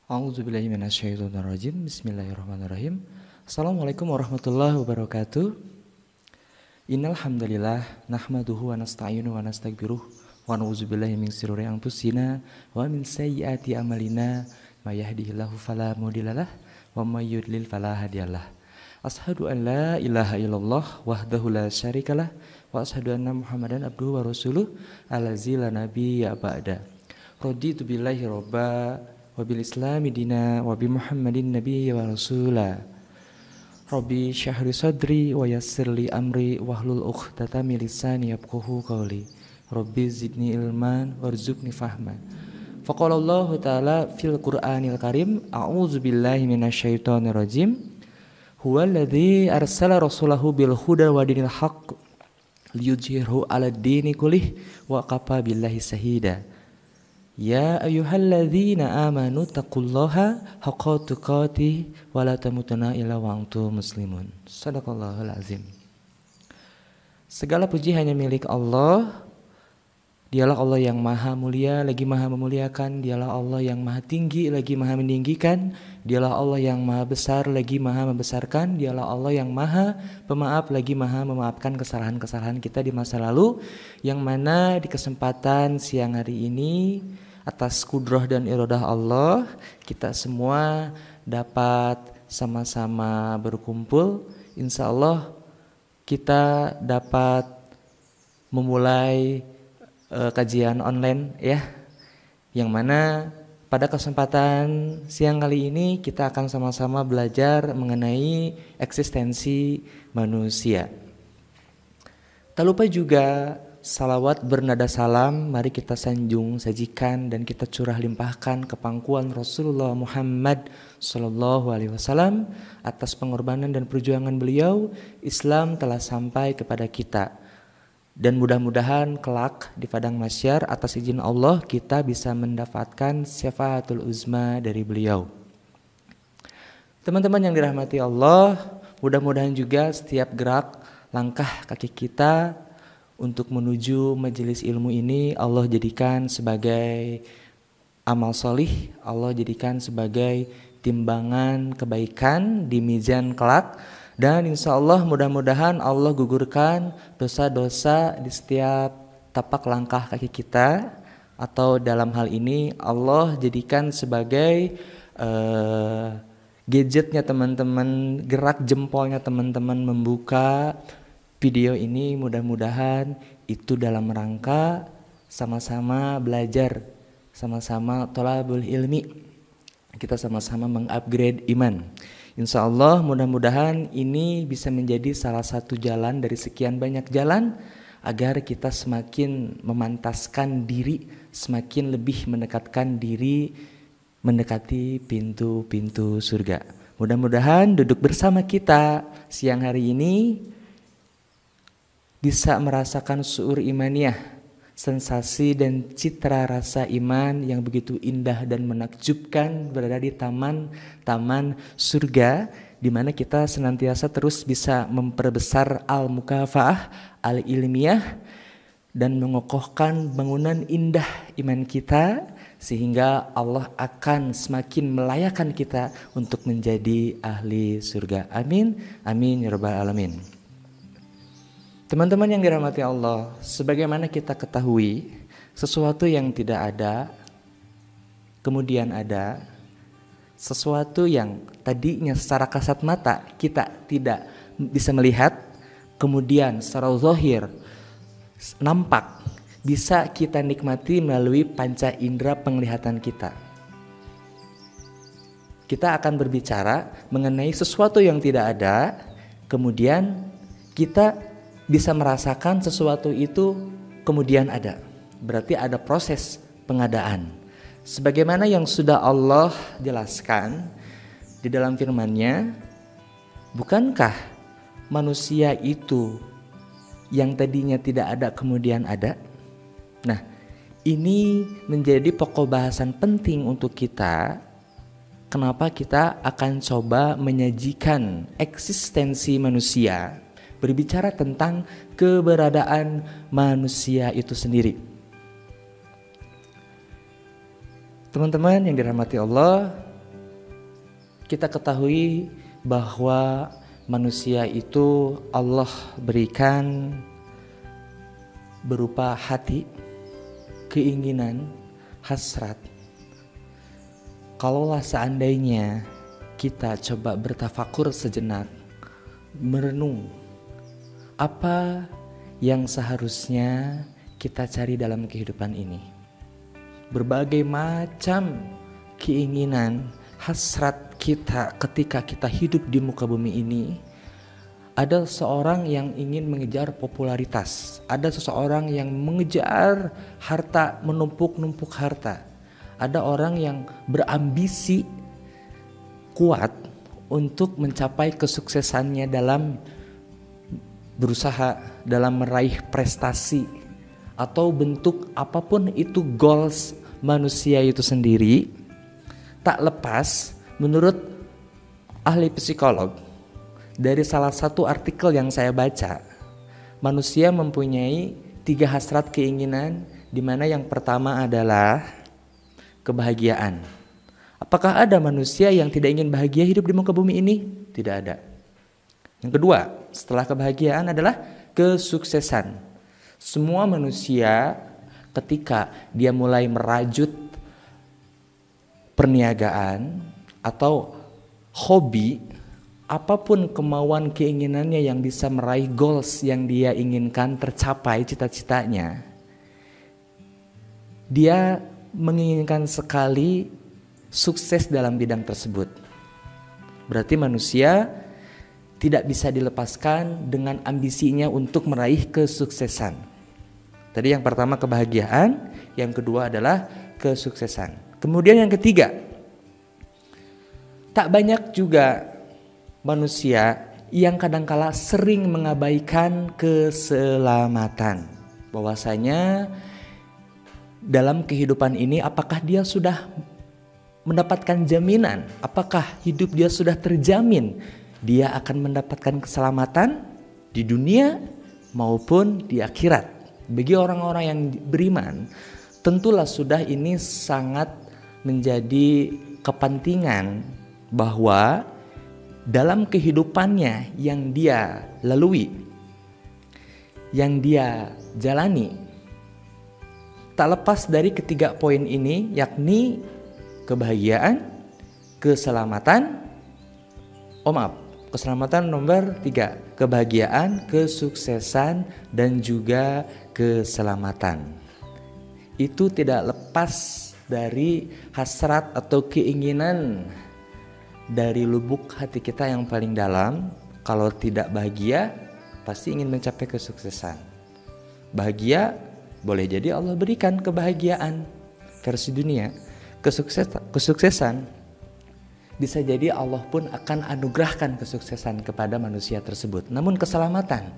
A'udzubillahi minasyaitonirrajim. Bismillahirrahmanirrahim. Assalamualaikum warahmatullahi wabarakatuh. Innal hamdalillah nahmaduhu wa nasta'inu wa nastaghfiruh wa na'udzubillahi min shururi anfusina wa min sayyiati a'malina may yahdihillahu fala mudhillalah wa may yudlil fala hadiyalah. Ashhadu an la ilaha illallah wahdahu la syarikalah wa ashhadu anna Muhammadan abduhu wa rasuluh allazi la nabiyya ba'da. Raditu billahi robba wa bil islami dina wa bi Muhammadin nabiyya wa rasula. Rabbi syahri sadri wa yassirli amri wahlul uqdatam min lisani yafqahu qawli. Rabbi zidni ilman warzuqni fahman. Faqala Allah ta'ala fil Qur'anil Karim, a'udzu billahi minasyaitonir rajim. Huwallazi arsala rasulahu bil huda wa dinil haqq liyudhhirahu 'alad dini kullih wa kafa billahi shahida. Ya ayyuhalladzina amanu taqullaha haqqa tuqatih wa la tamutunna illa wa antum muslimun. Shadaqallahul azim. Segala puji hanya milik Allah. Dialah Allah yang maha mulia lagi maha memuliakan. Dialah Allah yang maha tinggi lagi maha meninggikan. Dialah Allah yang maha besar lagi maha membesarkan. Dialah Allah yang maha pemaaf lagi maha memaafkan kesalahan-kesalahan kita di masa lalu, yang mana di kesempatan siang hari ini atas kudrah dan iradah Allah kita semua dapat sama-sama berkumpul. Insya Allah kita dapat memulai kajian online ya, yang mana pada kesempatan siang kali ini kita akan sama-sama belajar mengenai eksistensi manusia. Tak lupa juga salawat bernada salam mari kita sanjung, sajikan dan kita curah limpahkan ke pangkuan Rasulullah Muhammad sallallahu alaihi wasallam. Atas pengorbanan dan perjuangan beliau, Islam telah sampai kepada kita. Dan mudah-mudahan kelak di padang mahsyar atas izin Allah kita bisa mendapatkan syafaatul uzma dari beliau. Teman-teman yang dirahmati Allah, mudah-mudahan juga setiap gerak langkah kaki kita untuk menuju majelis ilmu ini Allah jadikan sebagai amal solih, Allah jadikan sebagai timbangan kebaikan di mizan kelak. Dan insya Allah mudah-mudahan Allah gugurkan dosa-dosa di setiap tapak langkah kaki kita, atau dalam hal ini Allah jadikan sebagai gadgetnya teman-teman, gerak jempolnya teman-teman membuka video ini. Mudah-mudahan itu dalam rangka sama-sama belajar, sama-sama thalabul ilmi, kita sama-sama mengupgrade iman. Insya Allah mudah-mudahan ini bisa menjadi salah satu jalan dari sekian banyak jalan agar kita semakin memantaskan diri, semakin lebih mendekatkan diri mendekati pintu-pintu surga. Mudah-mudahan duduk bersama kita siang hari ini bisa merasakan suur imaniyah, sensasi dan citra rasa iman yang begitu indah dan menakjubkan berada di taman surga, di mana kita senantiasa terus bisa memperbesar al-mukafaah, al-ilmiah, dan mengokohkan bangunan indah iman kita, sehingga Allah akan semakin melayakan kita untuk menjadi ahli surga. Amin, amin ya rabbal alamin. Teman-teman yang dirahmati Allah, sebagaimana kita ketahui, sesuatu yang tidak ada, kemudian ada, sesuatu yang tadinya secara kasat mata kita tidak bisa melihat, kemudian secara zahir nampak, bisa kita nikmati melalui panca indera penglihatan kita. Kita akan berbicara mengenai sesuatu yang tidak ada, kemudian kita bisa merasakan sesuatu itu kemudian ada. Berarti ada proses pengadaan. Sebagaimana yang sudah Allah jelaskan di dalam firman-Nya, bukankah manusia itu yang tadinya tidak ada kemudian ada? Nah, ini menjadi pokok bahasan penting untuk kita. Kenapa kita akan coba menyajikan eksistensi manusia, berbicara tentang keberadaan manusia itu sendiri. Teman-teman yang dirahmati Allah, kita ketahui bahwa manusia itu Allah berikan berupa hati, keinginan, hasrat. Kalaulah seandainya kita coba bertafakur sejenak, merenung apa yang seharusnya kita cari dalam kehidupan ini. Berbagai macam keinginan, hasrat kita ketika kita hidup di muka bumi ini. Ada seseorang yang ingin mengejar popularitas, ada seseorang yang mengejar harta, menumpuk-numpuk harta. Ada orang yang berambisi kuat untuk mencapai kesuksesannya dalam berusaha, dalam meraih prestasi atau bentuk apapun itu goals manusia itu sendiri. Tak lepas menurut ahli psikolog, dari salah satu artikel yang saya baca, manusia mempunyai 3 hasrat keinginan, di mana yang pertama adalah kebahagiaan. Apakah ada manusia yang tidak ingin bahagia hidup di muka bumi ini? Tidak ada. Yang kedua, setelah kebahagiaan adalah kesuksesan. Semua manusia ketika dia mulai merajut perniagaan atau hobi, apapun kemauan keinginannya yang bisa meraih goals yang dia inginkan, tercapai cita-citanya, dia menginginkan sekali sukses dalam bidang tersebut. Berarti manusia tidak bisa dilepaskan dengan ambisinya untuk meraih kesuksesan. Tadi yang pertama kebahagiaan, yang kedua adalah kesuksesan. Kemudian yang ketiga, tak banyak juga manusia yang kadangkala sering mengabaikan keselamatan. Bahwasanya dalam kehidupan ini apakah dia sudah mendapatkan jaminan, apakah hidup dia sudah terjamin dia akan mendapatkan keselamatan di dunia maupun di akhirat. Bagi orang-orang yang beriman, tentulah sudah ini sangat menjadi kepentingan bahwa dalam kehidupannya yang dia lalui, yang dia jalani, tak lepas dari ketiga poin ini, yakni kebahagiaan, keselamatan, keselamatan nomor 3, kebahagiaan, kesuksesan, dan juga keselamatan. Itu tidak lepas dari hasrat atau keinginan dari lubuk hati kita yang paling dalam. Kalau tidak bahagia, pasti ingin mencapai kesuksesan. Bahagia, boleh jadi Allah berikan kebahagiaan versi dunia. Kesuksesan bisa jadi Allah pun akan anugerahkan kesuksesan kepada manusia tersebut. Namun keselamatan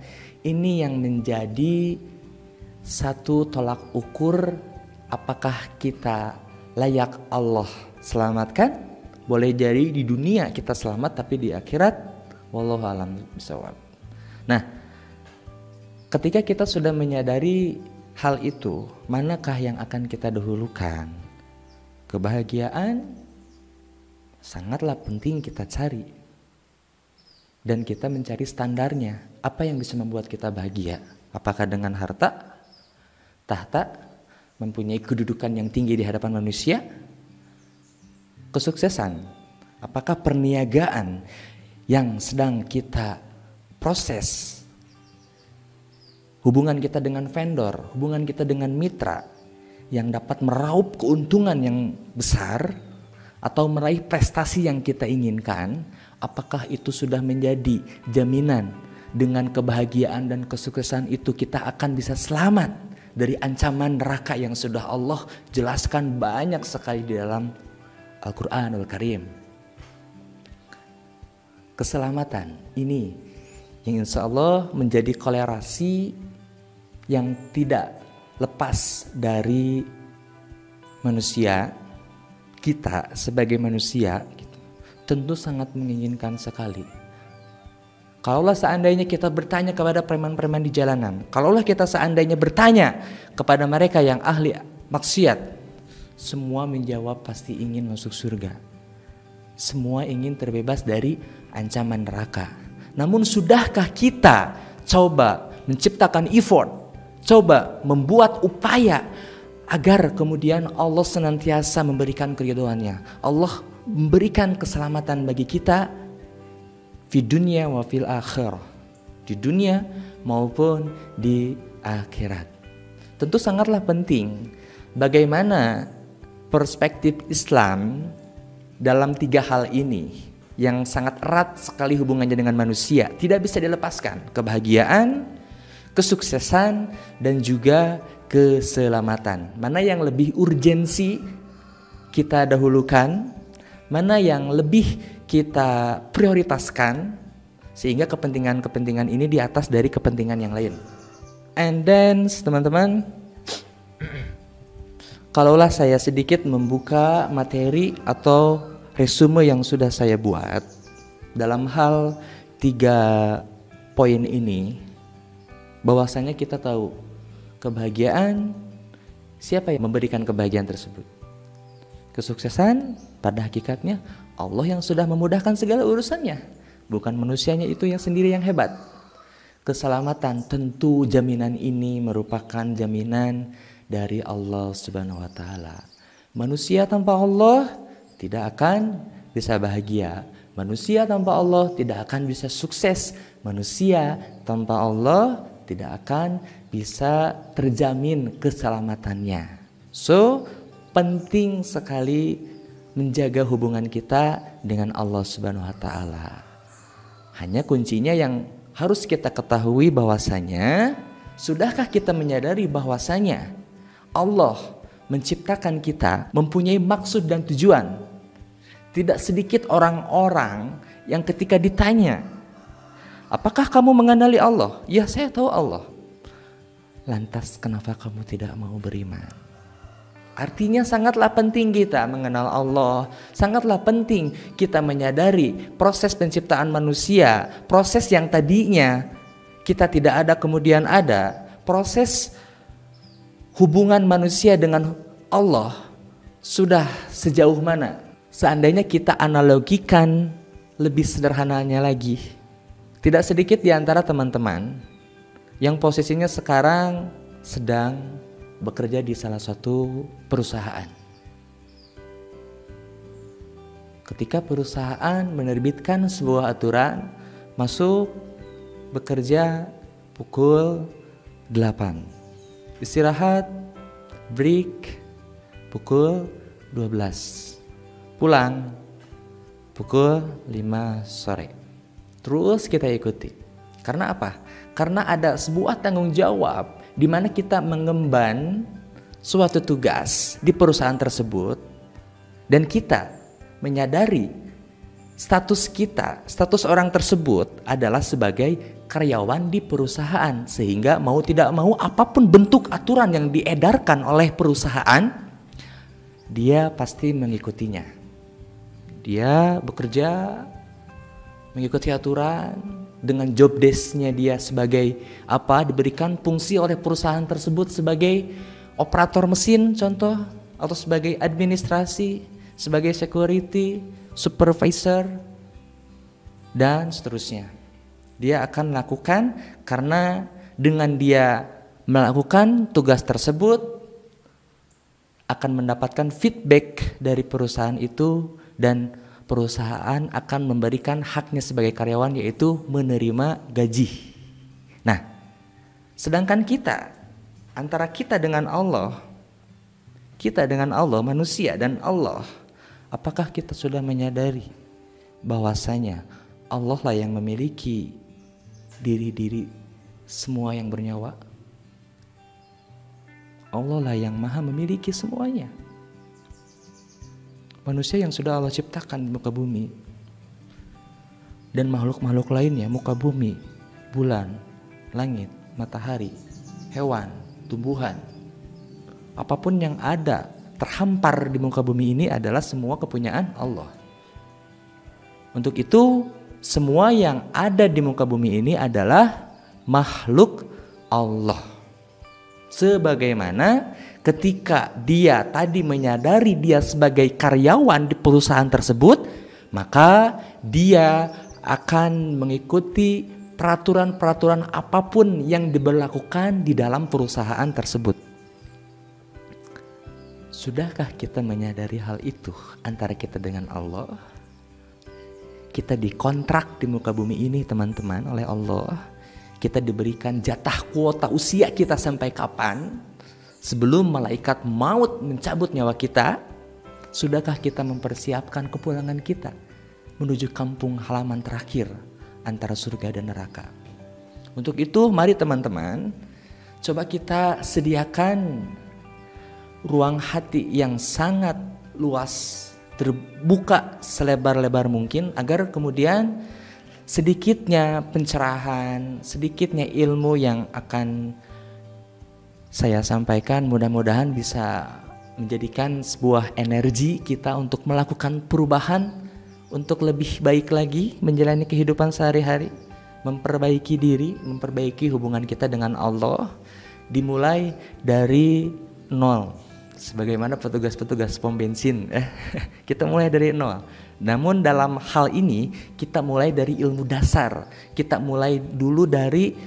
ini yang menjadi satu tolak ukur apakah kita layak Allah selamatkan. Boleh jadi di dunia kita selamat, tapi di akhirat wallahu a'lam bishawab. Nah, ketika kita sudah menyadari hal itu, manakah yang akan kita dahulukan? Kebahagiaan sangatlah penting kita cari, dan kita mencari standarnya. Apa yang bisa membuat kita bahagia? Apakah dengan harta, tahta, mempunyai kedudukan yang tinggi di hadapan manusia? Kesuksesan, apakah perniagaan yang sedang kita proses, hubungan kita dengan vendor, hubungan kita dengan mitra yang dapat meraup keuntungan yang besar atau meraih prestasi yang kita inginkan, apakah itu sudah menjadi jaminan dengan kebahagiaan dan kesuksesan itu kita akan bisa selamat dari ancaman neraka yang sudah Allah jelaskan banyak sekali di dalam Al-Quranul Karim. Keselamatan ini yang insya Allah menjadi kolerasi yang tidak lepas dari manusia. Kita sebagai manusia tentu sangat menginginkan sekali. Kalaulah seandainya kita bertanya kepada preman-preman di jalanan, kalaulah kita seandainya bertanya kepada mereka yang ahli maksiat, semua menjawab pasti ingin masuk surga. Semua ingin terbebas dari ancaman neraka. Namun sudahkah kita coba menciptakan effort, coba membuat upaya agar kemudian Allah senantiasa memberikan keridhoannya, Allah memberikan keselamatan bagi kita di dunia wa fil akhirah, di dunia maupun di akhirat. Tentu sangatlah penting bagaimana perspektif Islam dalam 3 hal ini yang sangat erat sekali hubungannya dengan manusia, tidak bisa dilepaskan: kebahagiaan, kesuksesan, dan juga keselamatan. Mana yang lebih urgensi kita dahulukan, mana yang lebih kita prioritaskan, sehingga kepentingan-kepentingan ini di atas dari kepentingan yang lain. And then teman-teman, kalaulah saya sedikit membuka materi atau resume yang sudah saya buat dalam hal 3 poin ini, bahwasanya kita tahu kebahagiaan, siapa yang memberikan kebahagiaan tersebut? Kesuksesan pada hakikatnya Allah yang sudah memudahkan segala urusannya, bukan manusianya itu yang sendiri yang hebat. Keselamatan, tentu jaminan ini merupakan jaminan dari Allah Subhanahu wa taala. Manusia tanpa Allah tidak akan bisa bahagia. Manusia tanpa Allah tidak akan bisa sukses. Manusia tanpa Allah tidak akan bisa terjamin keselamatannya. So, penting sekali menjaga hubungan kita dengan Allah Subhanahu wa taala. Hanya kuncinya yang harus kita ketahui bahwasanya, sudahkah kita menyadari bahwasanya Allah menciptakan kita mempunyai maksud dan tujuan? Tidak sedikit orang-orang yang ketika ditanya, apakah kamu mengenali Allah? Ya, saya tahu Allah. Lantas kenapa kamu tidak mau beriman? Artinya sangatlah penting kita mengenal Allah. Sangatlah penting kita menyadari proses penciptaan manusia. Proses yang tadinya kita tidak ada kemudian ada. Proses hubungan manusia dengan Allah sudah sejauh mana? Seandainya kita analogikan lebih sederhananya lagi, tidak sedikit di antara teman-teman yang posisinya sekarang sedang bekerja di salah satu perusahaan. Ketika perusahaan menerbitkan sebuah aturan, masuk bekerja pukul 8, istirahat, break pukul 12, pulang pukul 5 sore. Terus kita ikuti. Karena apa? Karena ada sebuah tanggung jawab di mana kita mengemban suatu tugas di perusahaan tersebut, dan kita menyadari status kita, status orang tersebut adalah sebagai karyawan di perusahaan, sehingga mau tidak mau apapun bentuk aturan yang diedarkan oleh perusahaan, dia pasti mengikutinya. Dia bekerja mengikuti aturan dengan job desk-nya dia sebagai apa, diberikan fungsi oleh perusahaan tersebut sebagai operator mesin contoh, atau sebagai administrasi, sebagai security, supervisor, dan seterusnya. Dia akan melakukan karena dengan dia melakukan tugas tersebut akan mendapatkan feedback dari perusahaan itu, dan perusahaan akan memberikan haknya sebagai karyawan, yaitu menerima gaji. Nah, sedangkan kita, antara kita dengan Allah, manusia dan Allah, apakah kita sudah menyadari bahwasanya Allah lah yang memiliki diri-diri semua yang bernyawa? Allah lah yang maha memiliki semuanya. Manusia yang sudah Allah ciptakan di muka bumi, dan makhluk-makhluk lainnya, muka bumi, bulan, langit, matahari, hewan, tumbuhan, apapun yang ada terhampar di muka bumi ini adalah semua kepunyaan Allah. Untuk itu, semua yang ada di muka bumi ini adalah makhluk Allah. Sebagaimana ketika dia tadi menyadari dia sebagai karyawan di perusahaan tersebut, maka dia akan mengikuti peraturan-peraturan apapun yang diberlakukan di dalam perusahaan tersebut. Sudahkah kita menyadari hal itu antara kita dengan Allah? Kita dikontrak di muka bumi ini teman-teman oleh Allah. Kita diberikan jatah kuota usia kita sampai kapan? Sebelum malaikat maut mencabut nyawa kita, sudahkah kita mempersiapkan kepulangan kita menuju kampung halaman terakhir antara surga dan neraka? Untuk itu mari teman-teman, coba kita sediakan ruang hati yang sangat luas, terbuka selebar-lebar mungkin, agar kemudian sedikitnya pencerahan, sedikitnya ilmu yang akan saya sampaikan mudah-mudahan bisa menjadikan sebuah energi kita untuk melakukan perubahan, untuk lebih baik lagi menjalani kehidupan sehari-hari, memperbaiki diri, memperbaiki hubungan kita dengan Allah, dimulai dari nol. Sebagaimana petugas-petugas pom bensin, kita mulai dari nol. Namun dalam hal ini kita mulai dari ilmu dasar. Kita mulai dulu dari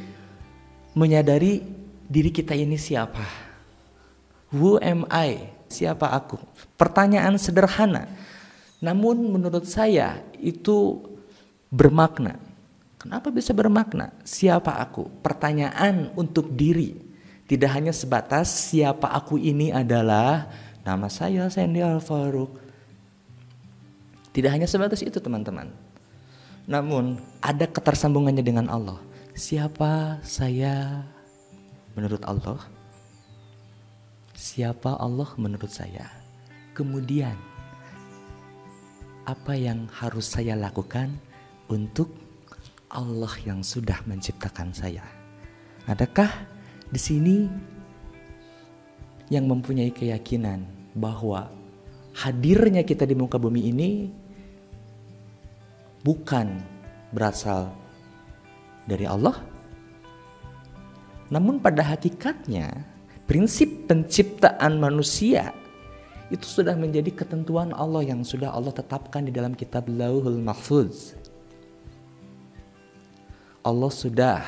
menyadari diri kita ini siapa. Who am I? Siapa aku? Pertanyaan sederhana, namun menurut saya itu bermakna. Kenapa bisa bermakna? Siapa aku? Pertanyaan untuk diri. Tidak hanya sebatas siapa aku ini adalah nama saya Sandy Al-Farouk. Tidak hanya sebatas itu teman-teman. Namun ada ketersambungannya dengan Allah. Siapa saya menurut Allah? Siapa Allah menurut saya? Kemudian apa yang harus saya lakukan untuk Allah yang sudah menciptakan saya? Adakah di sini yang mempunyai keyakinan bahwa hadirnya kita di muka bumi ini bukan berasal dari Allah, namun pada hakikatnya prinsip penciptaan manusia itu sudah menjadi ketentuan Allah yang sudah Allah tetapkan di dalam kitab Lauhul Mahfuz. Allah sudah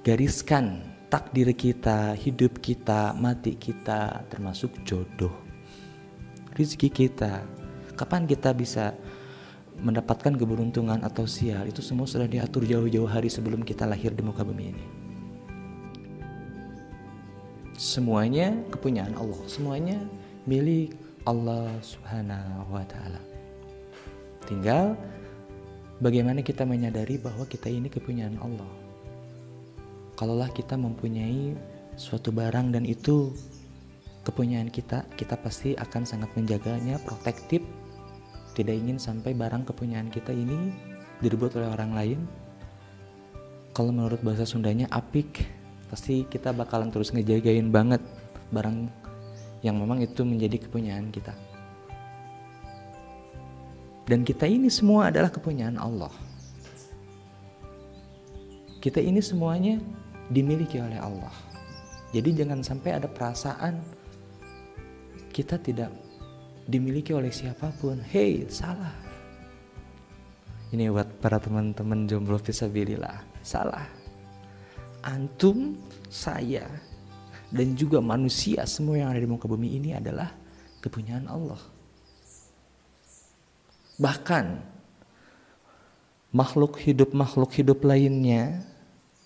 gariskan takdir kita, hidup kita, mati kita, termasuk jodoh, rezeki kita, kapan kita bisa mendapatkan keberuntungan atau sial, itu semua sudah diatur jauh-jauh hari sebelum kita lahir di muka bumi ini. Semuanya kepunyaan Allah, semuanya milik Allah Subhanahu wa Ta'ala. Tinggal bagaimana kita menyadari bahwa kita ini kepunyaan Allah. Kalaulah kita mempunyai suatu barang dan itu kepunyaan kita, kita pasti akan sangat menjaganya, protektif, tidak ingin sampai barang kepunyaan kita ini direbut oleh orang lain. Kalau menurut bahasa Sundanya apik, pasti kita bakalan terus ngejagain banget barang yang memang itu menjadi kepunyaan kita. Dan kita ini semua adalah kepunyaan Allah. Kita ini semuanya dimiliki oleh Allah. Jadi jangan sampai ada perasaan kita tidak dimiliki oleh siapapun. Hei, salah. Ini buat para teman-teman jomblo fisabilillah. Salah. Antum, saya, dan juga manusia semua yang ada di muka bumi ini adalah kepunyaan Allah. Bahkan makhluk hidup lainnya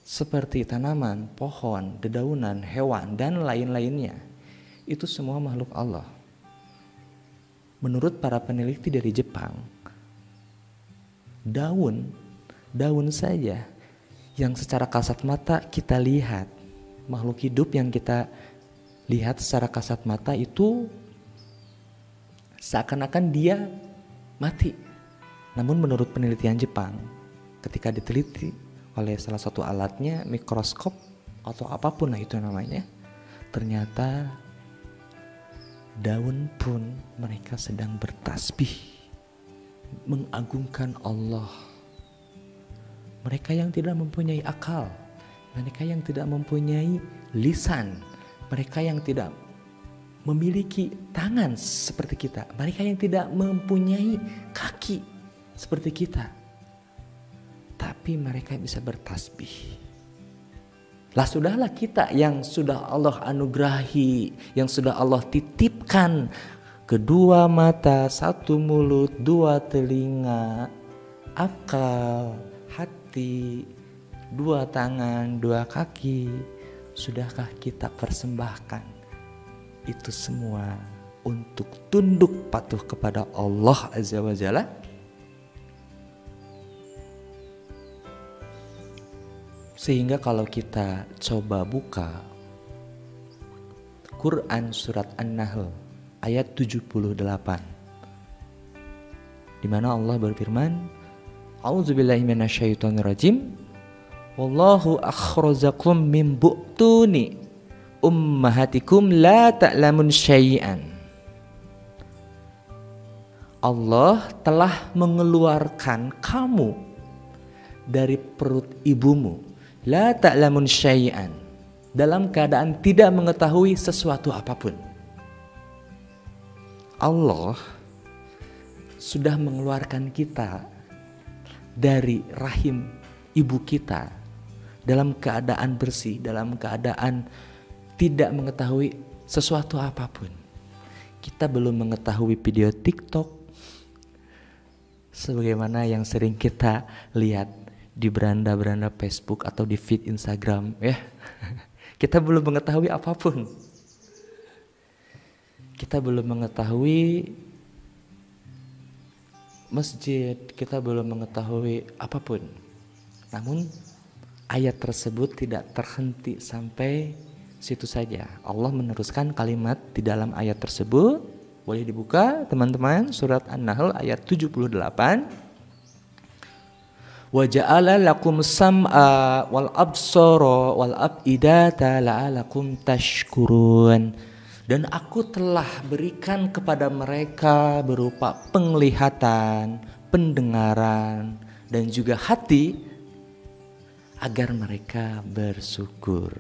seperti tanaman, pohon, dedaunan, hewan, dan lain-lainnya, itu semua makhluk Allah. Menurut para peneliti dari Jepang, daun saja yang secara kasat mata kita lihat, makhluk hidup yang kita lihat secara kasat mata itu seakan-akan dia mati. Namun menurut penelitian Jepang, ketika diteliti oleh salah satu alatnya, mikroskop atau apapun lah itu namanya, ternyata daun pun mereka sedang bertasbih, mengagungkan Allah. Mereka yang tidak mempunyai akal, mereka yang tidak mempunyai lisan, mereka yang tidak memiliki tangan seperti kita, mereka yang tidak mempunyai kaki seperti kita, tapi mereka bisa bertasbih. Lah sudahlah kita yang sudah Allah anugerahi, yang sudah Allah titipkan kedua mata, satu mulut, dua telinga, akal, hati, dua tangan, dua kaki, sudahkah kita persembahkan itu semua untuk tunduk patuh kepada Allah Azza wa Jalla? Sehingga kalau kita coba buka Quran surat An-Nahl ayat 78, di mana Allah berfirman, A'udzubillahi minasyaitonirrajim, wallahu akhrajakum min bu'tuni ummahatikum la ta'lamun syai'an. Allah telah mengeluarkan kamu dari perut ibumu, la ta'lamun syai'an, dalam keadaan tidak mengetahui sesuatu apapun. Allah sudah mengeluarkan kita dari rahim ibu kita dalam keadaan bersih, dalam keadaan tidak mengetahui sesuatu apapun. Kita belum mengetahui video TikTok sebagaimana yang sering kita lihat di beranda-beranda Facebook atau di feed Instagram, ya. Kita belum mengetahui apapun. Kita belum mengetahui masjid, kita belum mengetahui apapun. Namun ayat tersebut tidak terhenti sampai situ saja. Allah meneruskan kalimat di dalam ayat tersebut. Boleh dibuka teman-teman, surat An-Nahl ayat 78. Wa ja'ala lakum sam'a wal absara wal af'idata la'alakum tashkurun. Dan aku telah berikan kepada mereka berupa penglihatan, pendengaran, dan juga hati agar mereka bersyukur.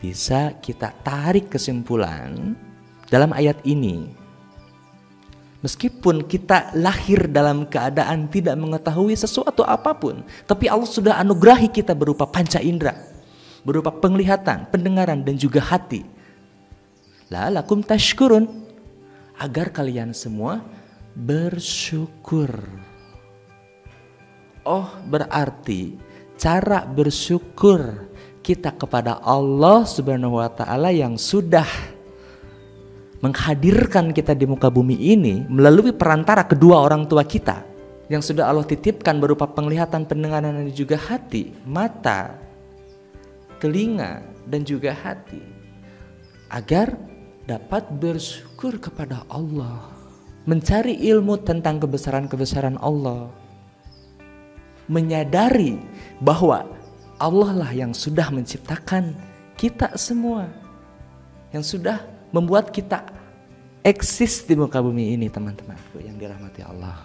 Bisa kita tarik kesimpulan dalam ayat ini, meskipun kita lahir dalam keadaan tidak mengetahui sesuatu apapun, tapi Allah sudah anugerahi kita berupa panca indera, berupa penglihatan, pendengaran, dan juga hati. La'alakum tashkurun, agar kalian semua bersyukur. Oh, berarti cara bersyukur kita kepada Allah Subhanahu wa Ta'ala yang sudah menghadirkan kita di muka bumi ini melalui perantara kedua orang tua kita yang sudah Allah titipkan berupa penglihatan, pendengaran, dan juga hati, mata, telinga, dan juga hati, agar dapat bersyukur kepada Allah, mencari ilmu tentang kebesaran-kebesaran Allah, menyadari bahwa Allah lah yang sudah menciptakan kita semua, yang sudah membuat kita eksis di muka bumi ini, teman-temanku yang dirahmati Allah.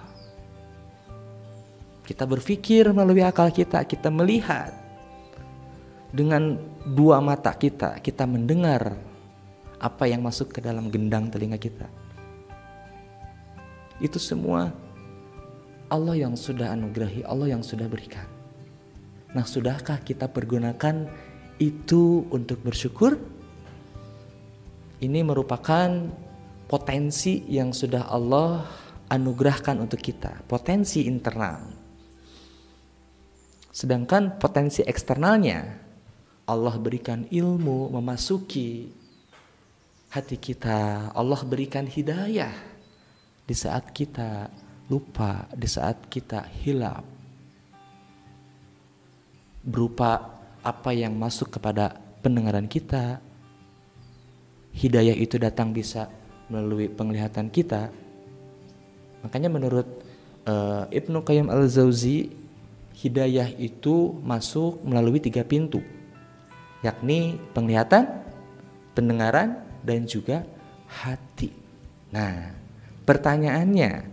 Kita berpikir melalui akal kita, kita melihat dengan dua mata kita, kita mendengar apa yang masuk ke dalam gendang telinga kita. Itu semua Allah yang sudah anugerahi, Allah yang sudah berikan. Nah, sudahkah kita pergunakan itu untuk bersyukur? Ini merupakan potensi yang sudah Allah anugerahkan untuk kita, potensi internal. Sedangkan potensi eksternalnya, Allah berikan ilmu memasuki hati kita, Allah berikan hidayah di saat kita lupa, di saat kita hilap, berupa apa yang masuk kepada pendengaran kita. Hidayah itu datang bisa melalui penglihatan kita. Makanya menurut Ibnu Qayyim al-Jauzi, hidayah itu masuk melalui 3 pintu, yakni penglihatan, pendengaran, dan juga hati. Nah, pertanyaannya,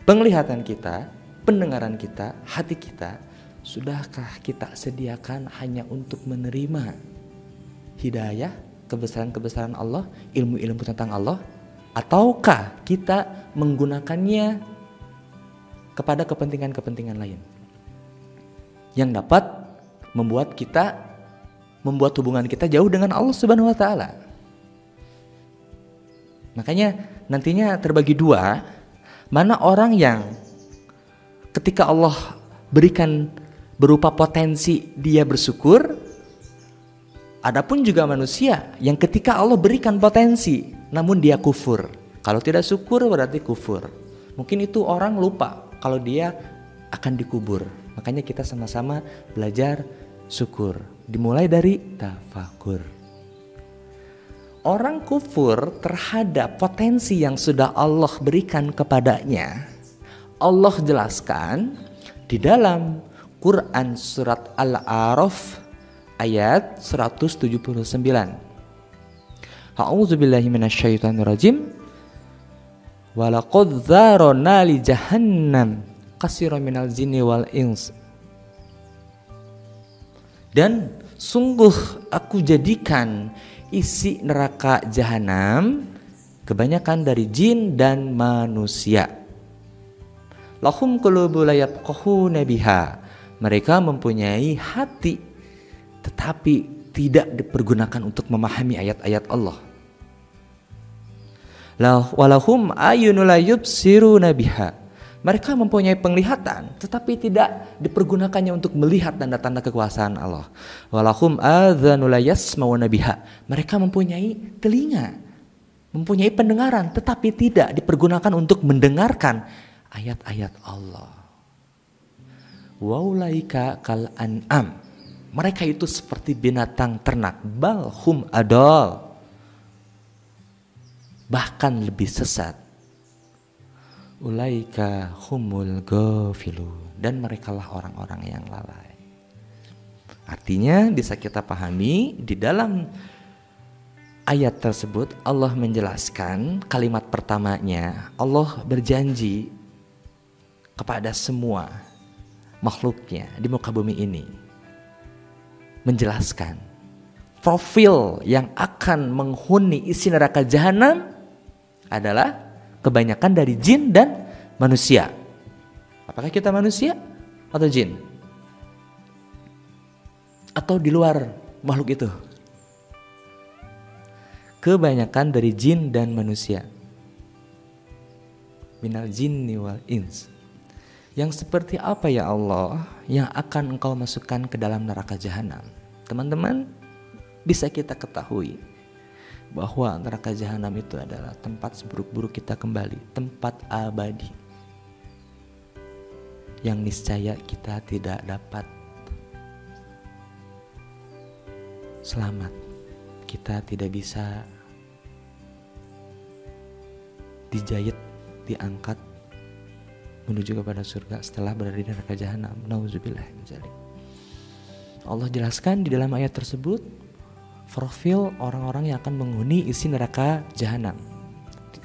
penglihatan kita, pendengaran kita, hati kita, sudahkah kita sediakan hanya untuk menerima hidayah kebesaran-kebesaran Allah, ilmu-ilmu tentang Allah, ataukah kita menggunakannya kepada kepentingan-kepentingan lain yang dapat membuat hubungan kita jauh dengan Allah Subhanahu wa taala. Makanya nantinya terbagi dua, mana orang yang ketika Allah berikan berupa potensi dia bersyukur, adapun juga manusia yang ketika Allah berikan potensi namun dia kufur. Kalau tidak syukur berarti kufur. Mungkin itu orang lupa kalau dia akan dikubur. Makanya kita sama-sama belajar syukur. Dimulai dari tafakur. Orang kufur terhadap potensi yang sudah Allah berikan kepadanya, Allah jelaskan di dalam Quran surat Al-A'raf ayat 179. A'udzubillahi minasyaitonirrajim. Walaqad dzarana li jahannam katsiran minal jinni wal ins. Dan sungguh aku jadikan isi neraka jahanam kebanyakan dari jin dan manusia. Lahum qulubun la yafqahuna biha. Mereka mempunyai hati tetapi tidak dipergunakan untuk memahami ayat-ayat Allah. Walahum ayunul la yubsiruna biha. Mereka mempunyai penglihatan tetapi tidak dipergunakannya untuk melihat tanda-tanda kekuasaan Allah. Walahum adzanul la yasmauna biha. Mereka mempunyai telinga, mempunyai pendengaran tetapi tidak dipergunakan untuk mendengarkan ayat-ayat Allah. Waulaika kal an'am. Mereka itu seperti binatang ternak. Bal hum adal. Bahkan lebih sesat. Ulaika humul ghafilun. Dan merekalah orang-orang yang lalai. Artinya bisa kita pahami di dalam ayat tersebut Allah menjelaskan kalimat pertamanya. Allah berjanji kepada semua makhluknya di muka bumi ini, menjelaskan profil yang akan menghuni isi neraka jahanam adalah kebanyakan dari jin dan manusia. Apakah kita manusia atau jin? Atau di luar makhluk itu? Kebanyakan dari jin dan manusia. Minal jinni wal ins. Yang seperti apa ya Allah yang akan engkau masukkan ke dalam neraka jahanam? Teman-teman, bisa kita ketahui bahwa neraka jahanam itu adalah tempat seburuk-buruk kita kembali, tempat abadi yang niscaya kita tidak dapat selamat. Kita tidak bisa dijahit, diangkat menuju kepada surga setelah berada di neraka jahanam. Nauzubillah min dzalik. Allah jelaskan di dalam ayat tersebut profil orang-orang yang akan menghuni isi neraka jahanam.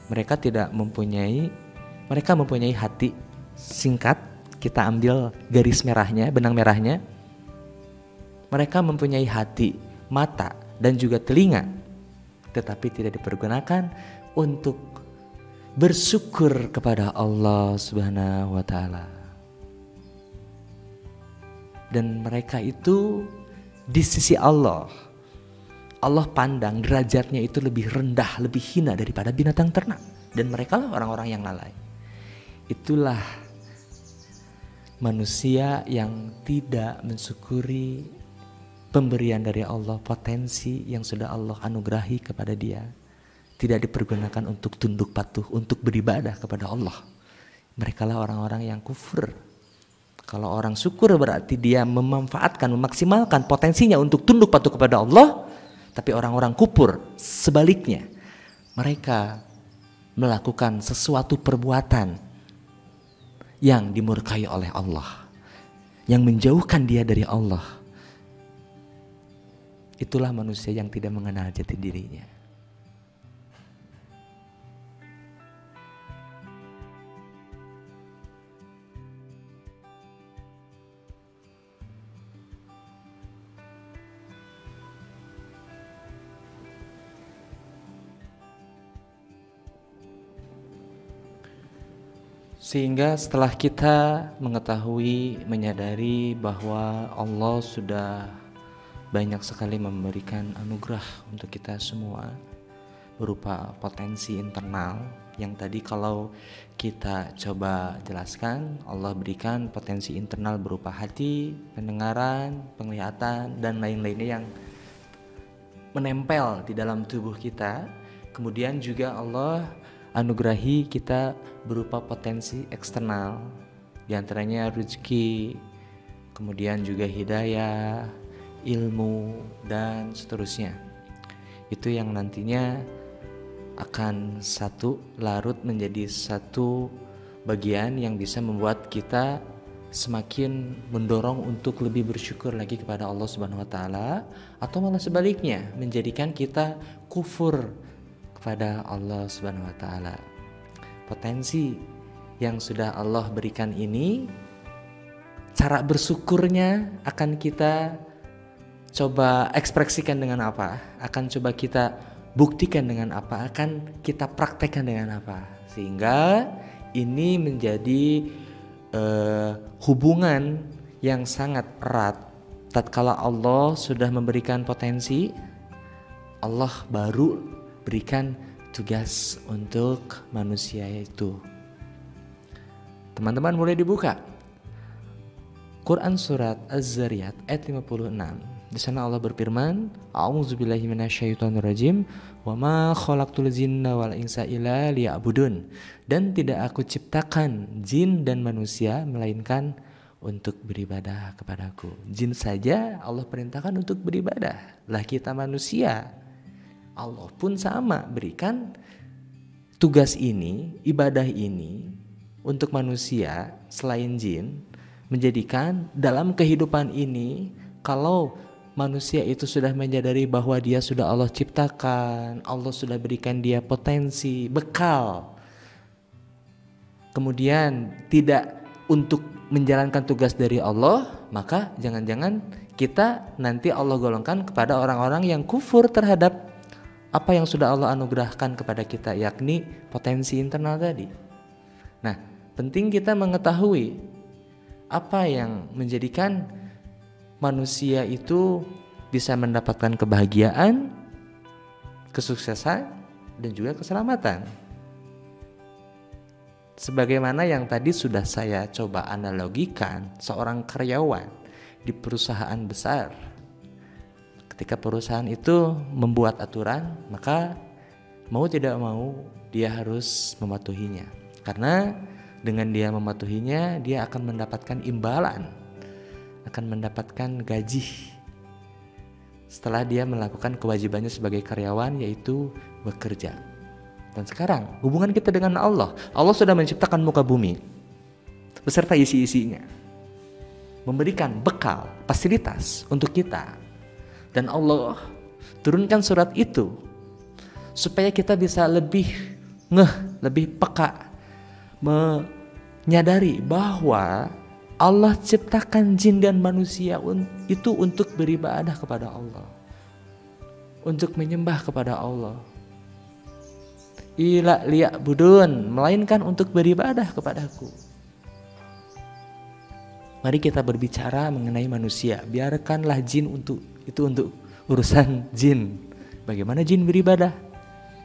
Mereka mempunyai hati singkat, kita ambil garis merahnya, benang merahnya. Mereka mempunyai hati, mata dan juga telinga, tetapi tidak dipergunakan untuk bersyukur kepada Allah Subhanahu wa taala. Dan mereka itu di sisi Allah pandang derajatnya itu lebih rendah, lebih hina daripada binatang ternak. Dan mereka lah orang-orang yang lalai. Itulah manusia yang tidak mensyukuri pemberian dari Allah, potensi yang sudah Allah anugerahi kepada dia. Tidak dipergunakan untuk tunduk patuh, untuk beribadah kepada Allah. Mereka lah orang-orang yang kufur. Kalau orang syukur berarti dia memanfaatkan, memaksimalkan potensinya untuk tunduk patuh kepada Allah. Tapi orang-orang kufur sebaliknya, mereka melakukan sesuatu perbuatan yang dimurkai oleh Allah, yang menjauhkan dia dari Allah. Itulah manusia yang tidak mengenal jati dirinya. Sehingga setelah kita mengetahui, menyadari bahwa Allah sudah banyak sekali memberikan anugerah untuk kita semua berupa potensi internal yang tadi kalau kita coba jelaskan, Allah berikan potensi internal berupa hati, pendengaran, penglihatan, dan lain-lainnya yang menempel di dalam tubuh kita. Kemudian juga Allah anugerahi kita berupa potensi eksternal, diantaranya rezeki, kemudian juga hidayah, ilmu, dan seterusnya. Itu yang nantinya akan satu larut menjadi satu bagian yang bisa membuat kita semakin mendorong untuk lebih bersyukur lagi kepada Allah Subhanahu wa taala, atau malah sebaliknya menjadikan kita kufur kepada Allah Subhanahu wa taala. Potensi yang sudah Allah berikan ini, cara bersyukurnya akan kita coba ekspresikan dengan apa? Akan coba kita buktikan dengan apa? Akan kita praktekkan dengan apa? Sehingga ini menjadi hubungan yang sangat erat. Tatkala Allah sudah memberikan potensi, Allah baru berikan tugas untuk manusia itu. Teman-teman boleh dibuka Quran surat Az-Zariyat ayat 56. Di sana Allah berfirman, A'udzubillahi minasyaitonirrajim, wa ma khalaqtul jinna wal insa illa liya'budun. Dan tidak aku ciptakan jin dan manusia melainkan untuk beribadah kepadaku. Jin saja Allah perintahkan untuk beribadah. Lah kita manusia, Allah pun sama berikan tugas ini, ibadah ini untuk manusia selain jin, menjadikan dalam kehidupan ini kalau manusia itu sudah menyadari bahwa dia sudah Allah ciptakan, Allah sudah berikan dia potensi, bekal, kemudian tidak untuk menjalankan tugas dari Allah, maka jangan-jangan kita nanti Allah golongkan kepada orang-orang yang kufur terhadap apa yang sudah Allah anugerahkan kepada kita, yakni potensi internal tadi. Nah, penting kita mengetahui apa yang menjadikan manusia itu bisa mendapatkan kebahagiaan, kesuksesan, dan juga keselamatan. Sebagaimana yang tadi sudah saya coba analogikan, seorang karyawan di perusahaan besar, ketika perusahaan itu membuat aturan, maka mau tidak mau dia harus mematuhinya. Karena dengan dia mematuhinya, dia akan mendapatkan imbalan, akan mendapatkan gaji setelah dia melakukan kewajibannya sebagai karyawan, yaitu bekerja. Dan sekarang hubungan kita dengan Allah, Allah sudah menciptakan muka bumi beserta isi-isinya, memberikan bekal, fasilitas untuk kita. Dan Allah turunkan surat itu supaya kita bisa lebih lebih peka, menyadari bahwa Allah ciptakan jin dan manusia itu untuk beribadah kepada Allah, untuk menyembah kepada Allah. Ila liya'budun, melainkan untuk beribadah kepadaku. Mari kita berbicara mengenai manusia. Biarkanlah jin untuk urusan jin. Bagaimana jin beribadah?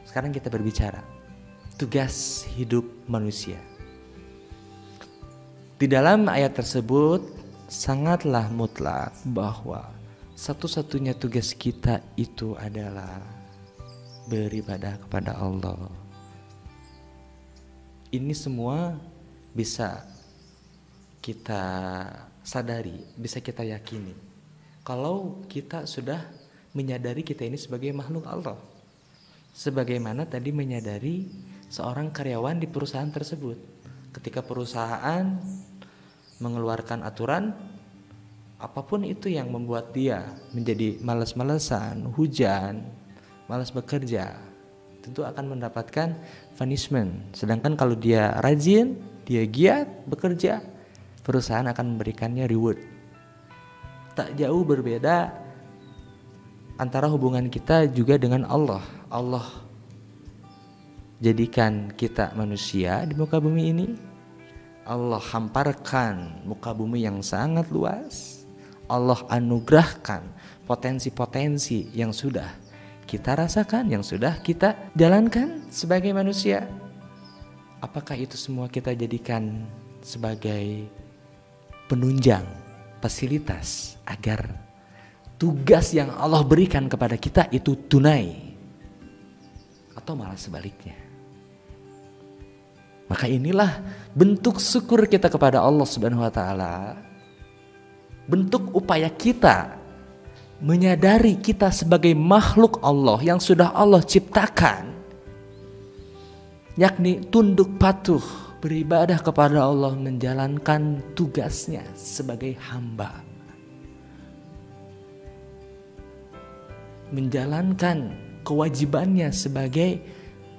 Sekarang kita berbicara tugas hidup manusia. Di dalam ayat tersebut sangatlah mutlak bahwa satu-satunya tugas kita itu adalah beribadah kepada Allah. Ini semua bisa kita sadari, bisa kita yakini kalau kita sudah menyadari kita ini sebagai makhluk Allah. Sebagaimana tadi menyadari seorang karyawan di perusahaan tersebut, ketika perusahaan mengeluarkan aturan, apapun itu yang membuat dia menjadi malas-malasan, hujan, malas bekerja, tentu akan mendapatkan punishment. Sedangkan kalau dia rajin, dia giat bekerja, perusahaan akan memberikannya reward. Tak jauh berbeda antara hubungan kita juga dengan Allah. Allah jadikan kita manusia di muka bumi ini Allah hamparkan muka bumi yang sangat luas. Allah anugerahkan potensi-potensi yang sudah kita rasakan, yang sudah kita jalankan sebagai manusia. Apakah itu semua kita jadikan sebagai penunjang, fasilitas agar tugas yang Allah berikan kepada kita itu tunai, atau malah sebaliknya? Maka inilah bentuk syukur kita kepada Allah Subhanahu wa taala. Bentuk upaya kita menyadari kita sebagai makhluk Allah yang sudah Allah ciptakan, yakni tunduk patuh, beribadah kepada Allah, menjalankan tugasnya sebagai hamba, menjalankan kewajibannya sebagai